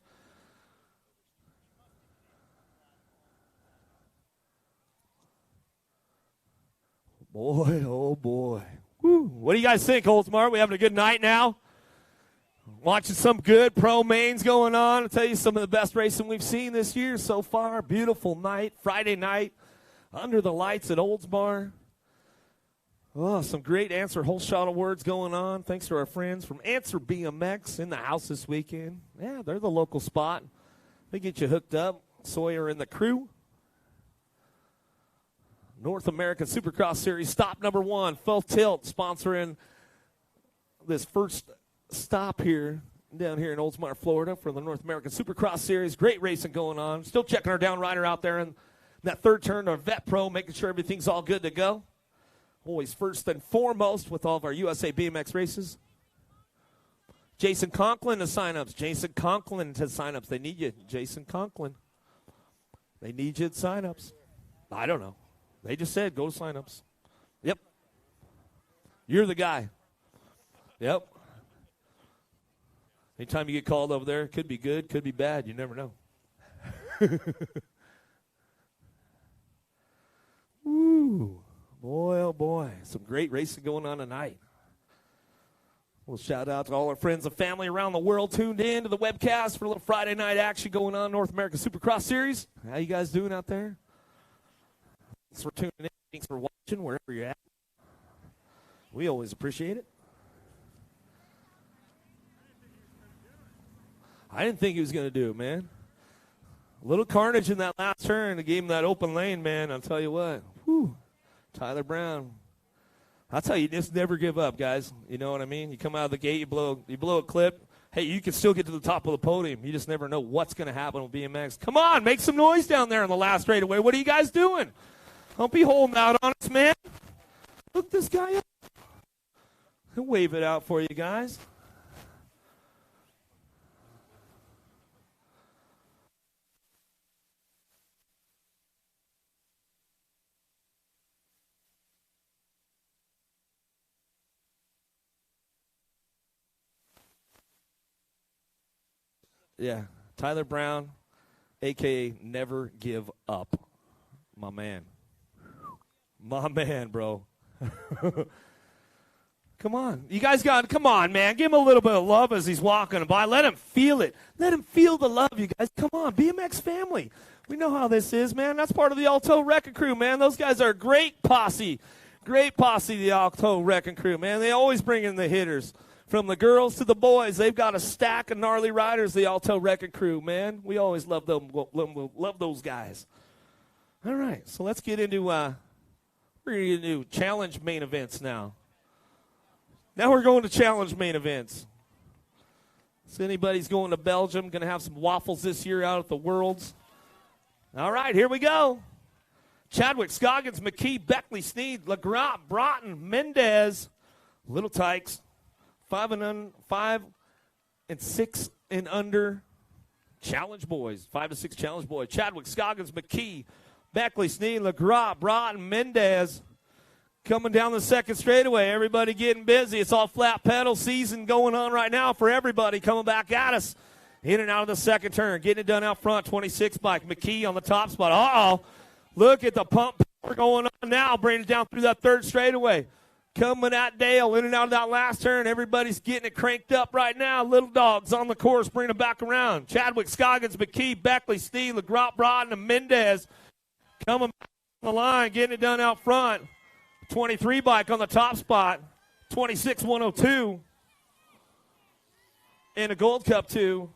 Boy, oh boy. Woo. What do you guys think, Oldsmar? We having a good night now? Watching some good pro mains going on. I'll tell you some of the best racing we've seen this year so far. Beautiful night, Friday night, under the lights at Oldsmar. Oh, some great Answer Whole Shot Awards going on. Thanks to our friends from Answer BMX in the house this weekend. Yeah, they're the local spot. They get you hooked up. Sawyer and the crew. North American Supercross Series stop number 1. Full Tilt sponsoring this first stop here down here in Oldsmar, Florida for the North American Supercross Series. Great racing going on. Still checking our down rider out there in that 3rd turn, our Vet Pro, making sure everything's all good to go. Always first and foremost with all of our USA BMX races. Jason Conklin to sign-ups. Jason Conklin to sign-ups. They need you, Jason Conklin. They need you at sign-ups. I don't know. They just said go to sign-ups. Yep. You're the guy. Yep. Anytime you get called over there, it could be good, could be bad. You never know. Woo. Boy, oh boy. Some great racing going on tonight. We'll shout out to all our friends and family around the world tuned in to the webcast for a little Friday night action going on North American Supercross Series. How you guys doing out there? Thanks for tuning in. Thanks for watching wherever you're at. We always appreciate it. I didn't think he was going to do it, man. A little carnage in that last turn to give him that open lane, man. I'll tell you what. Whew. Tyler Brown. That's how you just never give up, guys. You know what I mean? You come out of the gate, you blow a clip. Hey, you can still get to the top of the podium. You just never know what's going to happen with BMX. Come on, make some noise down there in the last straightaway. What are you guys doing? Don't be holding out on us, man. Look this guy up. He'll wave it out for you guys. Yeah, Tyler Brown, a.k.a. Never Give Up. My man. My man, bro. Come on. You guys come on, man. Give him a little bit of love as he's walking by. Let him feel it. Let him feel the love, you guys. Come on, BMX family. We know how this is, man. That's part of the Alto Wrecking Crew, man. Those guys are a great posse. Great posse, the Alto Wrecking Crew, man. They always bring in the hitters. From the girls to the boys, they've got a stack of gnarly riders, the Alto Wrecking Crew, man. We always love those guys. All right, so let's get into we're going to do challenge main events now. Now we're going to challenge main events. So anybody's going to Belgium, going to have some waffles this year out at the Worlds. All right, here we go. Chadwick, Scoggins, McKee, Beckley, Sneed, LeGrant, Broughton, Mendez, Little Tykes. 5 and 6 and under challenge boys. 5 to 6 challenge boys. Chadwick, Scoggins, McKee, Beckley, Sneed, LeGras, Broughton, Mendez. Coming down the second straightaway. Everybody getting busy. It's all flat pedal season going on right now for everybody coming back at us. In and out of the second turn. Getting it done out front. 26 bike. McKee on the top spot. Uh-oh. Look at the pump power going on now. Bringing it down through that third straightaway. Coming at Dale, in and out of that last turn. Everybody's getting it cranked up right now. Little dogs on the course, bringing it back around. Chadwick, Scoggins, McKee, Beckley, Steve, LeGrant, Broughton, and Mendez coming back on the line, getting it done out front. 23 bike on the top spot. 26 102. And a Gold Cup 2.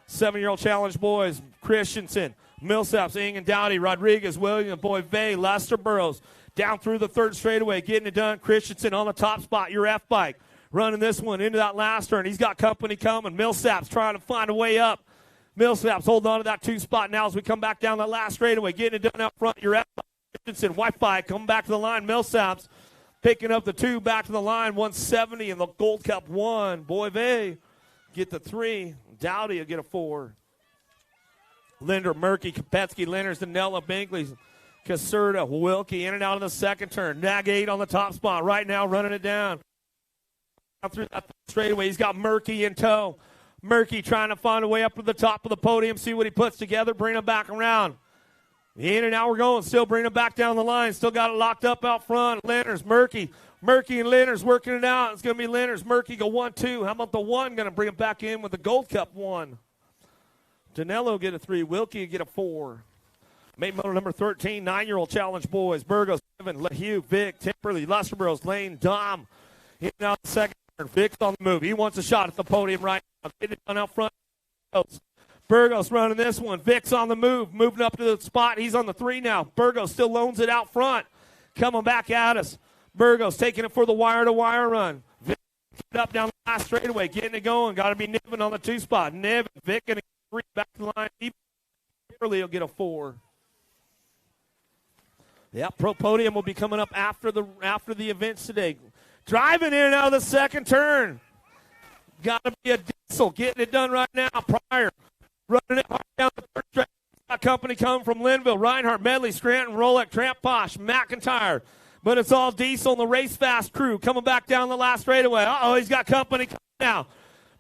7-year-old challenge boys. Christensen, Millsaps, Ing, Dowdy, Rodriguez, William, Boyve, Lester Burrows. Down through the third straightaway, getting it done. Christensen on the top spot, your F bike. Running this one into that last turn. He's got company coming. Millsaps trying to find a way up. Millsaps holding on to that 2 spot now as we come back down that last straightaway. Getting it done out front, your F bike. Christensen, white bike, coming back to the line. Millsaps picking up the 2, back to the line. 170 in the Gold Cup 1. Boyve get the 3. Dowdy will get a 4. Linder, Murky, Kopetsky, Linders, Danella, Binkley, Caserta, Wilkie in and out of the second turn. Nagate on the top spot right now, running it down. Through that straightaway, he's got Murky in tow. Murky trying to find a way up to the top of the podium, see what he puts together, bring him back around. In and out we're going, still bringing him back down the line. Still got it locked up out front. Linders, Murky and Linders working it out. It's going to be Linders, Murky go 1-2. How about the 1 going to bring him back in with the Gold Cup 1? Danello get a 3. Wilkie get a 4. Main motor number 13, 9-year-old challenge boys. Burgos, Kevin, LeHue, Vic, Timberley, Lusterburrows, Lane, Dom. In and out the second turn. Vic's on the move. He wants a shot at the podium right now. Getting it done out front. Burgos running this one. Vic's on the move. Moving up to the spot. He's on the 3 now. Burgos still loans it out front. Coming back at us. Burgos taking it for the wire-to-wire run. Vic up down the last straightaway. Getting it going. Got to be Niven on the 2 spot. Niven, Vic, and 3 back to the line. Timberley will get a 4. Yeah, Pro Podium will be coming up after the events today. Driving in and out of the second turn. Got to be a Diesel. Getting it done right now. Pryor running it hard down the third stretch. Got company coming from Linville. Reinhardt, Medley, Scranton, Rolek, Tramp, Posh, McIntyre. But it's all Diesel and the Race Fast crew coming back down the last straightaway. Uh-oh, he's got company coming now.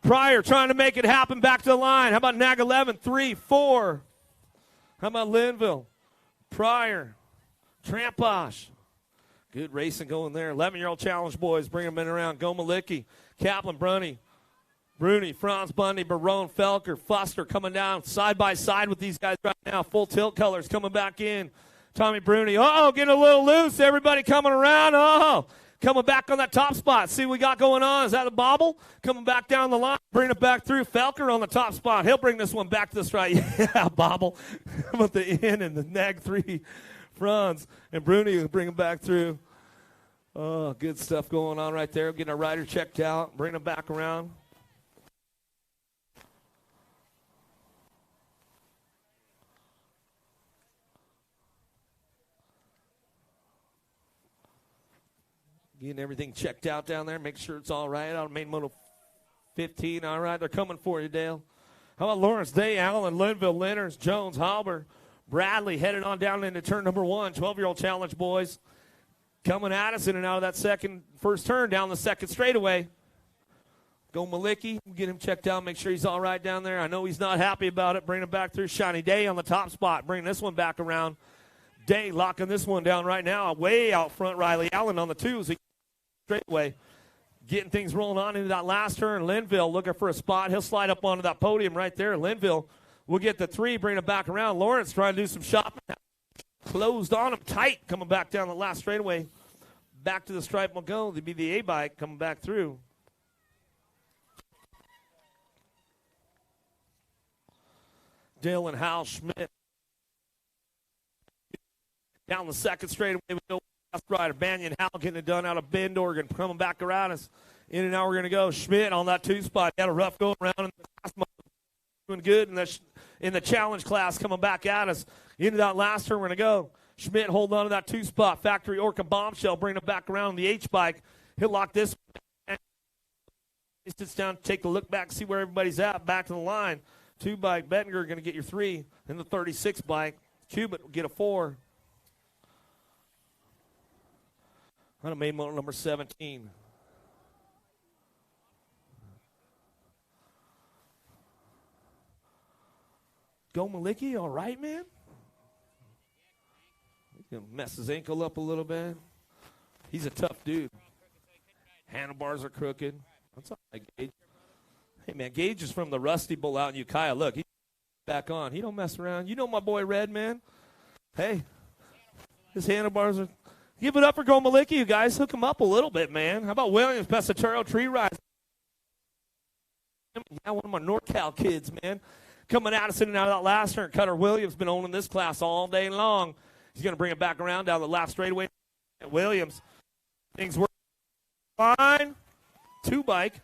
Pryor trying to make it happen back to the line. How about Nag 11, 3, 4. How about Linville? Pryor, Tramposh. Good racing going there. 11-year-old challenge boys, bring them in around. Go Malicki, Kaplan, Bruni, Franz Bundy, Barone, Felker, Fuster coming down side by side with these guys right now. Full tilt colors coming back in. Tommy Bruni, getting a little loose. Everybody coming around. Coming back on that top spot. See what we got going on. Is that a bobble? Coming back down the line. Bring it back through. Felker on the top spot. He'll bring this one back to the strike. Yeah, bobble. With the in and the nag 3. Franz and Bruni will bring him back through. Oh, good stuff going on right there. Getting our rider checked out. Bring him back around. Getting everything checked out down there. Make sure it's all right. On main moto 15. All right, they're coming for you, Dale. How about Lawrence Day, Allen, Linville, Lenners, Jones, Halber, Bradley headed on down into turn number 1. 12-year-old challenge boys coming at us in and out of that first turn down the second straightaway. Go Malicki. Get him checked out. Make sure he's all right down there. I know he's not happy about it. Bring him back through. Shiny Day on the top spot. Bring this one back around. Day locking this one down right now. Way out front, Riley Allen on the 2s. Straightaway, getting things rolling on into that last turn. Linville looking for a spot. He'll slide up onto that podium right there. Linville will get the 3, bring it back around. Lawrence trying to do some shopping. Closed on him tight, coming back down the last straightaway. Back to the stripe will go. It'll be the A-bike coming back through. Dylan Howell Schmidt. Down the second straightaway we go. Rider Banyan Howell getting it done out of Bend, Oregon, coming back around us. In and out we're going to go. Schmidt on that 2 spot. Had a rough go around in the class mode. Doing good in the challenge class, coming back at us. Into that last turn we're going to go. Schmidt holding on to that 2 spot. Factory Orca Bombshell bringing it back around the H-bike. He'll lock this. He sits down, take a look back, see where everybody's at. Back to the line. 2 bike. Bettinger going to get your 3. And the 36 bike. Cubitt will get a 4. On a main motor number 17. Go Malicki, all right, man? He's going to mess his ankle up a little bit. He's a tough dude. Handlebars are crooked. That's all right, Gage. Hey, man, Gage is from the Rusty Bowl out in Ukiah. Look, he's back on. He don't mess around. You know my boy Red, man. Hey, his handlebars are... Give it up for Go Malicki, you guys. Hook him up a little bit, man. How about Williams, Pesaturo, Tree Rise? Yeah, one of my NorCal kids, man. Coming at us in and out of that last turn. Cutter Williams been owning this class all day long. He's going to bring it back around down the left straightaway. Williams. Things work fine. 2 bike.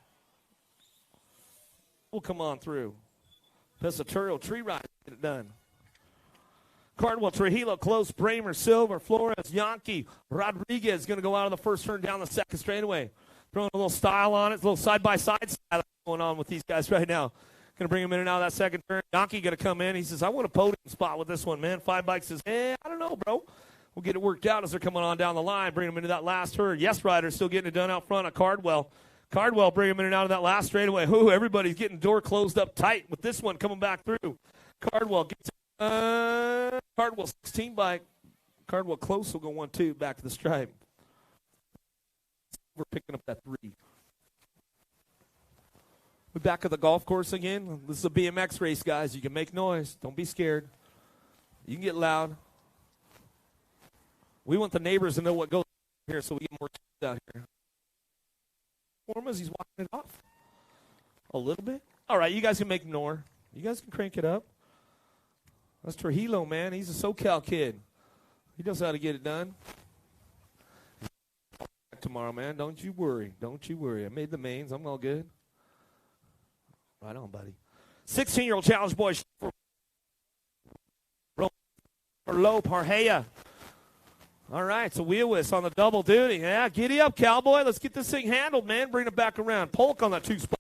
We'll come on through. Pesaturo, Tree Rise, get it done. Cardwell, Trujillo, Close, Bramer, Silver, Flores, Yankee, Rodriguez going to go out of the first turn down the second straightaway. Throwing a little style on it, a little side-by-side style going on with these guys right now. Going to bring him in and out of that second turn. Yankee going to come in. He says, I want a podium spot with this one, man. 5 bikes says, I don't know, bro. We'll get it worked out as they're coming on down the line. Bring him into that last turn. Yes, Ryder still getting it done out front of Cardwell. Cardwell bring him in and out of that last straightaway. Ooh, everybody's getting door closed up tight with this one coming back through. Cardwell gets it. Cardwell 16 bike. Cardwell Close will go 1-2 back to the stripe. We're picking up that 3. We're back at the golf course again. This is a BMX race, guys. You can make noise. Don't be scared. You can get loud. We want the neighbors to know what goes on here so we get more kids out here. Formas, he's walking it off. A little bit. All right, you guys can make more. You guys can crank it up. That's Trujillo, man. He's a SoCal kid. He knows how to get it done. Tomorrow, man. Don't you worry. Don't you worry. I made the mains. I'm all good. Right on, buddy. 16-year-old challenge boy. Low Parhea. All right, so Wheelwist on the double duty. Yeah, giddy up, cowboy. Let's get this thing handled, man. Bring it back around. Polk on that 2 spot.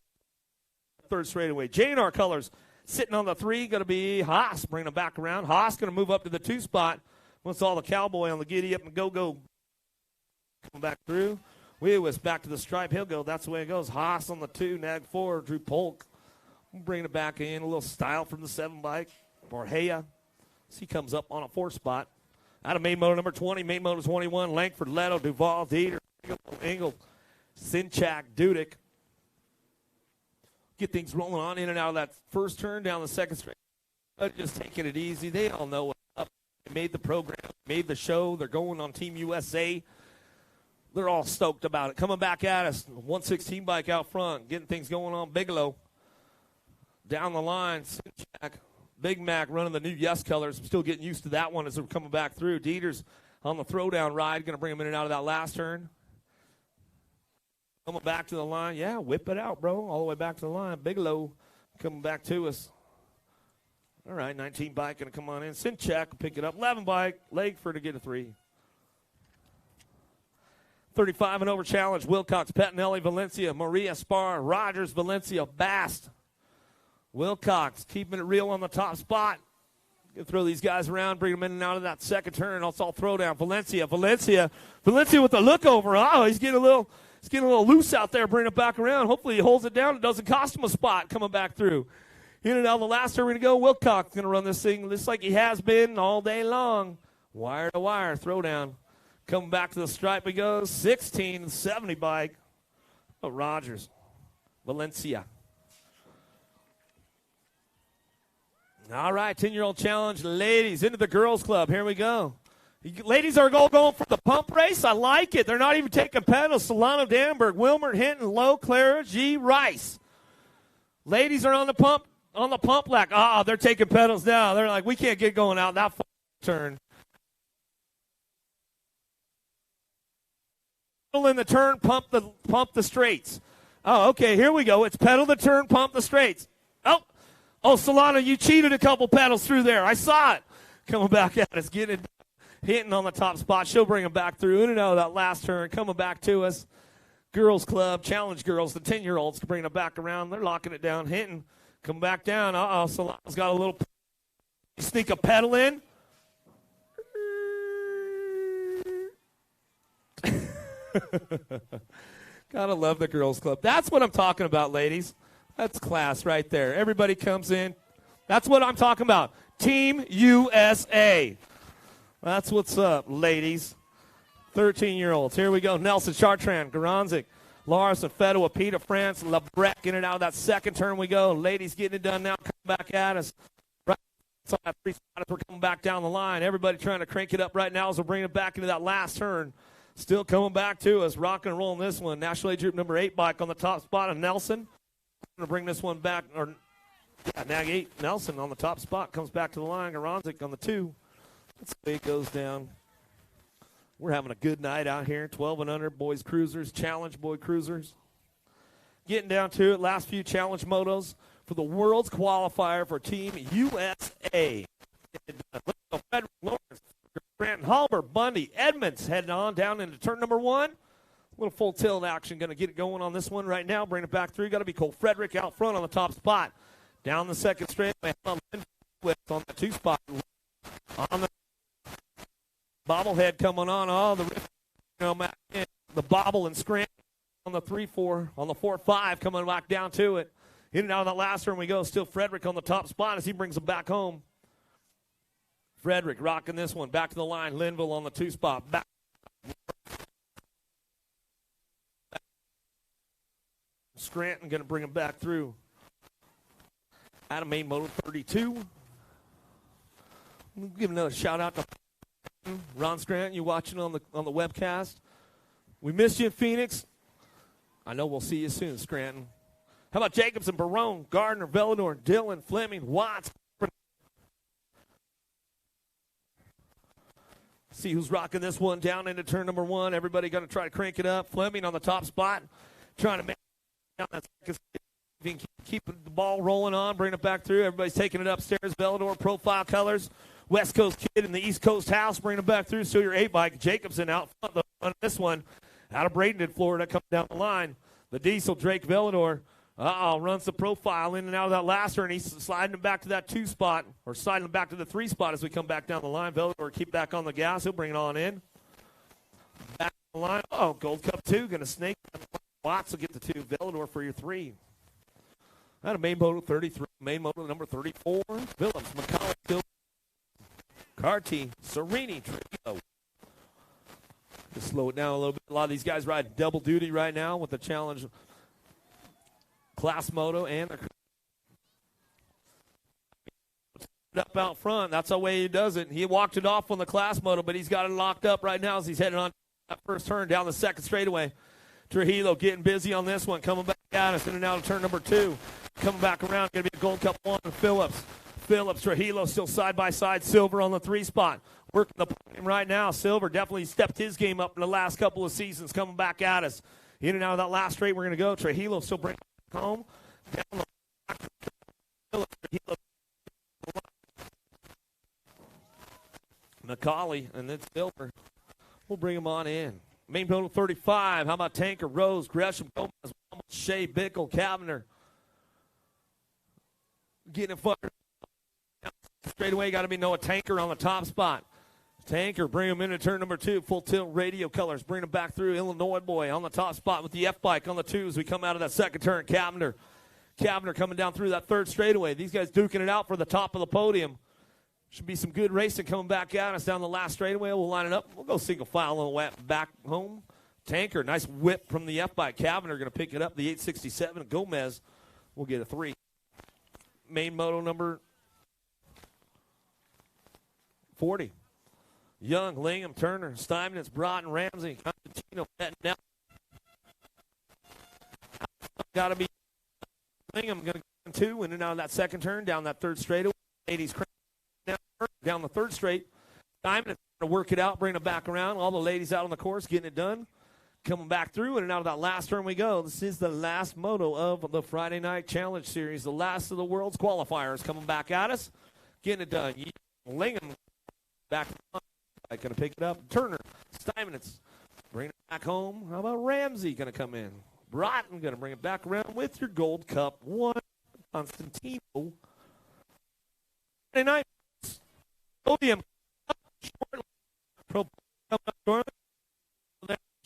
3rd straightaway. JNR colors. Sitting on the 3, going to be Haas. Bring him back around. Haas going to move up to the 2 spot. Once all the cowboy on the giddy up and go. Coming back through. Wee-Wis back to the stripe. He'll go. That's the way it goes. Haas on the 2, nag 4. Drew Polk bringing it back in. A little style from the 7 bike. Borhea. He comes up on a 4 spot. Out of main motor number 20, main motor 21, Langford, Leto, Duval, Dieter, Engel, Sinchak, Dudek. Get things rolling on in and out of that first turn down the second straight. Just taking it easy. They all know what's up. They made the program, made the show. They're going on Team USA. They're all stoked about it. Coming back at us, 116 bike out front, getting things going on. Bigelow down the line, Sinchak. Big Mac running the new Yes colors. I'm still getting used to that one as we're coming back through. Dieter's on the throwdown ride, going to bring him in and out of that last turn. Coming back to the line. Yeah, whip it out, bro. All the way back to the line. Bigelow coming back to us. All right, 19 bike going to come on in. Sinchak will pick it up. 11 bike. Lakeford to get a 3. 35 and over challenge. Wilcox, Pettinelli, Valencia, Maria, Spar, Rogers, Valencia, Bast. Wilcox keeping it real on the top spot. Gonna throw these guys around, bring them in and out of that second turn. It's all throwdown. Valencia with the look over. Oh, he's getting a little loose out there. Bring it back around. Hopefully he holds it down. It doesn't cost him a spot coming back through. In and out of the last turn we're gonna go. Wilcox gonna run this thing just like he has been all day long. Wire to wire throwdown. Coming back to the stripe he goes. 1670 bike. Oh, Rogers, Valencia. All right, 10-year-old challenge, ladies, into the girls' club. Here we go. Ladies are all going for the pump race. I like it. They're not even taking pedals. Solano, Danberg, Wilmer, Hinton, Lowe, Clara, G, Rice. Ladies are on the pump lack. They're taking pedals now. They're like, we can't get going out that turn. Pedal in the turn, pump the straights. Oh, okay, here we go. It's pedal the turn, pump the straights. Oh, Solano, you cheated a couple pedals through there. I saw it. Coming back at us, hitting on the top spot. She'll bring him back through in and out of that last turn. Coming back to us. Girls Club, challenge girls, the 10-year-olds bringing it back around. They're locking it down, hitting. Come back down. Solano's got a little sneak a pedal in. Gotta love the Girls Club. That's what I'm talking about, ladies. That's class right there. Everybody comes in. That's what I'm talking about. Team USA. That's what's up, ladies. 13-year-olds. Here we go. Nelson, Chartrand, Garanzik, Larson, Fedua, Peter, France, Lebrec. In and out of that second turn we go. Ladies getting it done now. Coming back at us. Right outside 3 spotters. We're coming back down the line. Everybody trying to crank it up right now as we're bringing it back into that last turn. Still coming back to us. Rocking and rolling this one. National Age Group number 8 bike on the top spot of Nelson. Going to bring this one back. Nag 8, Nelson on the top spot. Comes back to the line. Garanzik on the 2. That's the way it goes down. We're having a good night out here. 12 and under, boys cruisers, challenge boy cruisers. Getting down to it. Last few challenge motos for the world's qualifier for Team USA. Frederick, Lawrence, Grant, Halber, Bundy, Edmonds heading on down into turn number 1. Little full tilt action. Going to get it going on this one right now. Bring it back through. Got to be Cole Frederick out front on the top spot. Down the second straight. On the 2 spot. On the bobblehead coming on. Oh, the bobble and scramble on the 3-4. On the 4-5 coming back down to it. In and out of that last turn we go. Still Frederick on the top spot as he brings them back home. Frederick rocking this one. Back to the line. Linville on the 2 spot. Back. Scranton going to bring him back through. Out of main motor 32. We'll give another shout out to Ron Scranton. You watching on the webcast? We missed you in Phoenix. I know we'll see you soon, Scranton. How about Jacobson, Barone, Gardner, Vellador, Dillon, Fleming, Watts? See who's rocking this one down into turn number 1. Everybody going to try to crank it up. Fleming on the top spot, trying to make that keep the ball rolling on, bring it back through. Everybody's taking it upstairs. Vellador, profile colors. West Coast kid in the East Coast house, bring it back through. So your 8 bike. Jacobson out front on this one. Out of Bradenton, Florida, coming down the line. The Diesel, Drake Vellador. Runs the profile in and out of that last turn. He's sliding it back to that 2 spot, or sliding it back to the 3 spot as we come back down the line. Vellador keep back on the gas. He'll bring it on in. Back line. Oh, Gold Cup 2, going to snake. Watts will get the 2. Villador for your 3. Out of main moto 33, main moto number 34. Phillips, McCullough, Carty, Serini, Trio. Just slow it down a little bit. A lot of these guys ride double duty right now with the challenge class moto and up out front. That's the way he does it. He walked it off on the class moto, but he's got it locked up right now as he's heading on that first turn down the second straightaway. Trujillo getting busy on this one, coming back at us in and out of turn number 2. Coming back around, going to be a Gold Cup 1. Phillips, Trujillo still side by side. Silver on the 3 spot. Working the podium right now. Silver definitely stepped his game up in the last couple of seasons, coming back at us. In and out of that last straight, we're going to go. Trujillo still bringing it home. Down the Phillips, Trujillo. McCauley, and then Silver. We'll bring him on in. Main total 35. How about Tanker, Rose, Gresham, Gomez, Shea, Bickle, Cavender? Getting it fired. Straight away, got to be Noah Tanker on the top spot. Tanker, bring him into turn number 2. Full tilt radio colors. Bring him back through. Illinois boy on the top spot with the F-bike on the 2 as we come out of that second turn. Cavender coming down through that third straightaway. These guys duking it out for the top of the podium. Should be some good racing coming back at us down the last straightaway. We'll line it up. We'll go single file on the back home. Tanker, nice whip from the F-bike. Cavender going to pick it up, the 867. Gomez will get a 3. Main moto number 40. Young, Lingham, Turner, Steinmetz, Broughton, Ramsey, Constantino, down. Got to be Lingham going to go 2 in and out of that second turn down that third straightaway. 80s down the third straight. Steinmetz going to work it out, bring it back around. All the ladies out on the course getting it done. Coming back through in and out of that last turn we go. This is the last moto of the Friday Night Challenge Series. The last of the world's qualifiers coming back at us. Getting it done. Lingham back on. Going to pick it up. Turner, Steinmetz, bring it back home. How about Ramsey going to come in? Broughton going to bring it back around with your Gold Cup 1. Constantino. Friday night. Podium.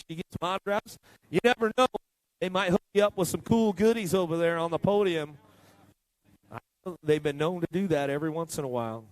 You get some autographs. You never know. They might hook you up with some cool goodies over there on the podium. They've been known to do that every once in a while.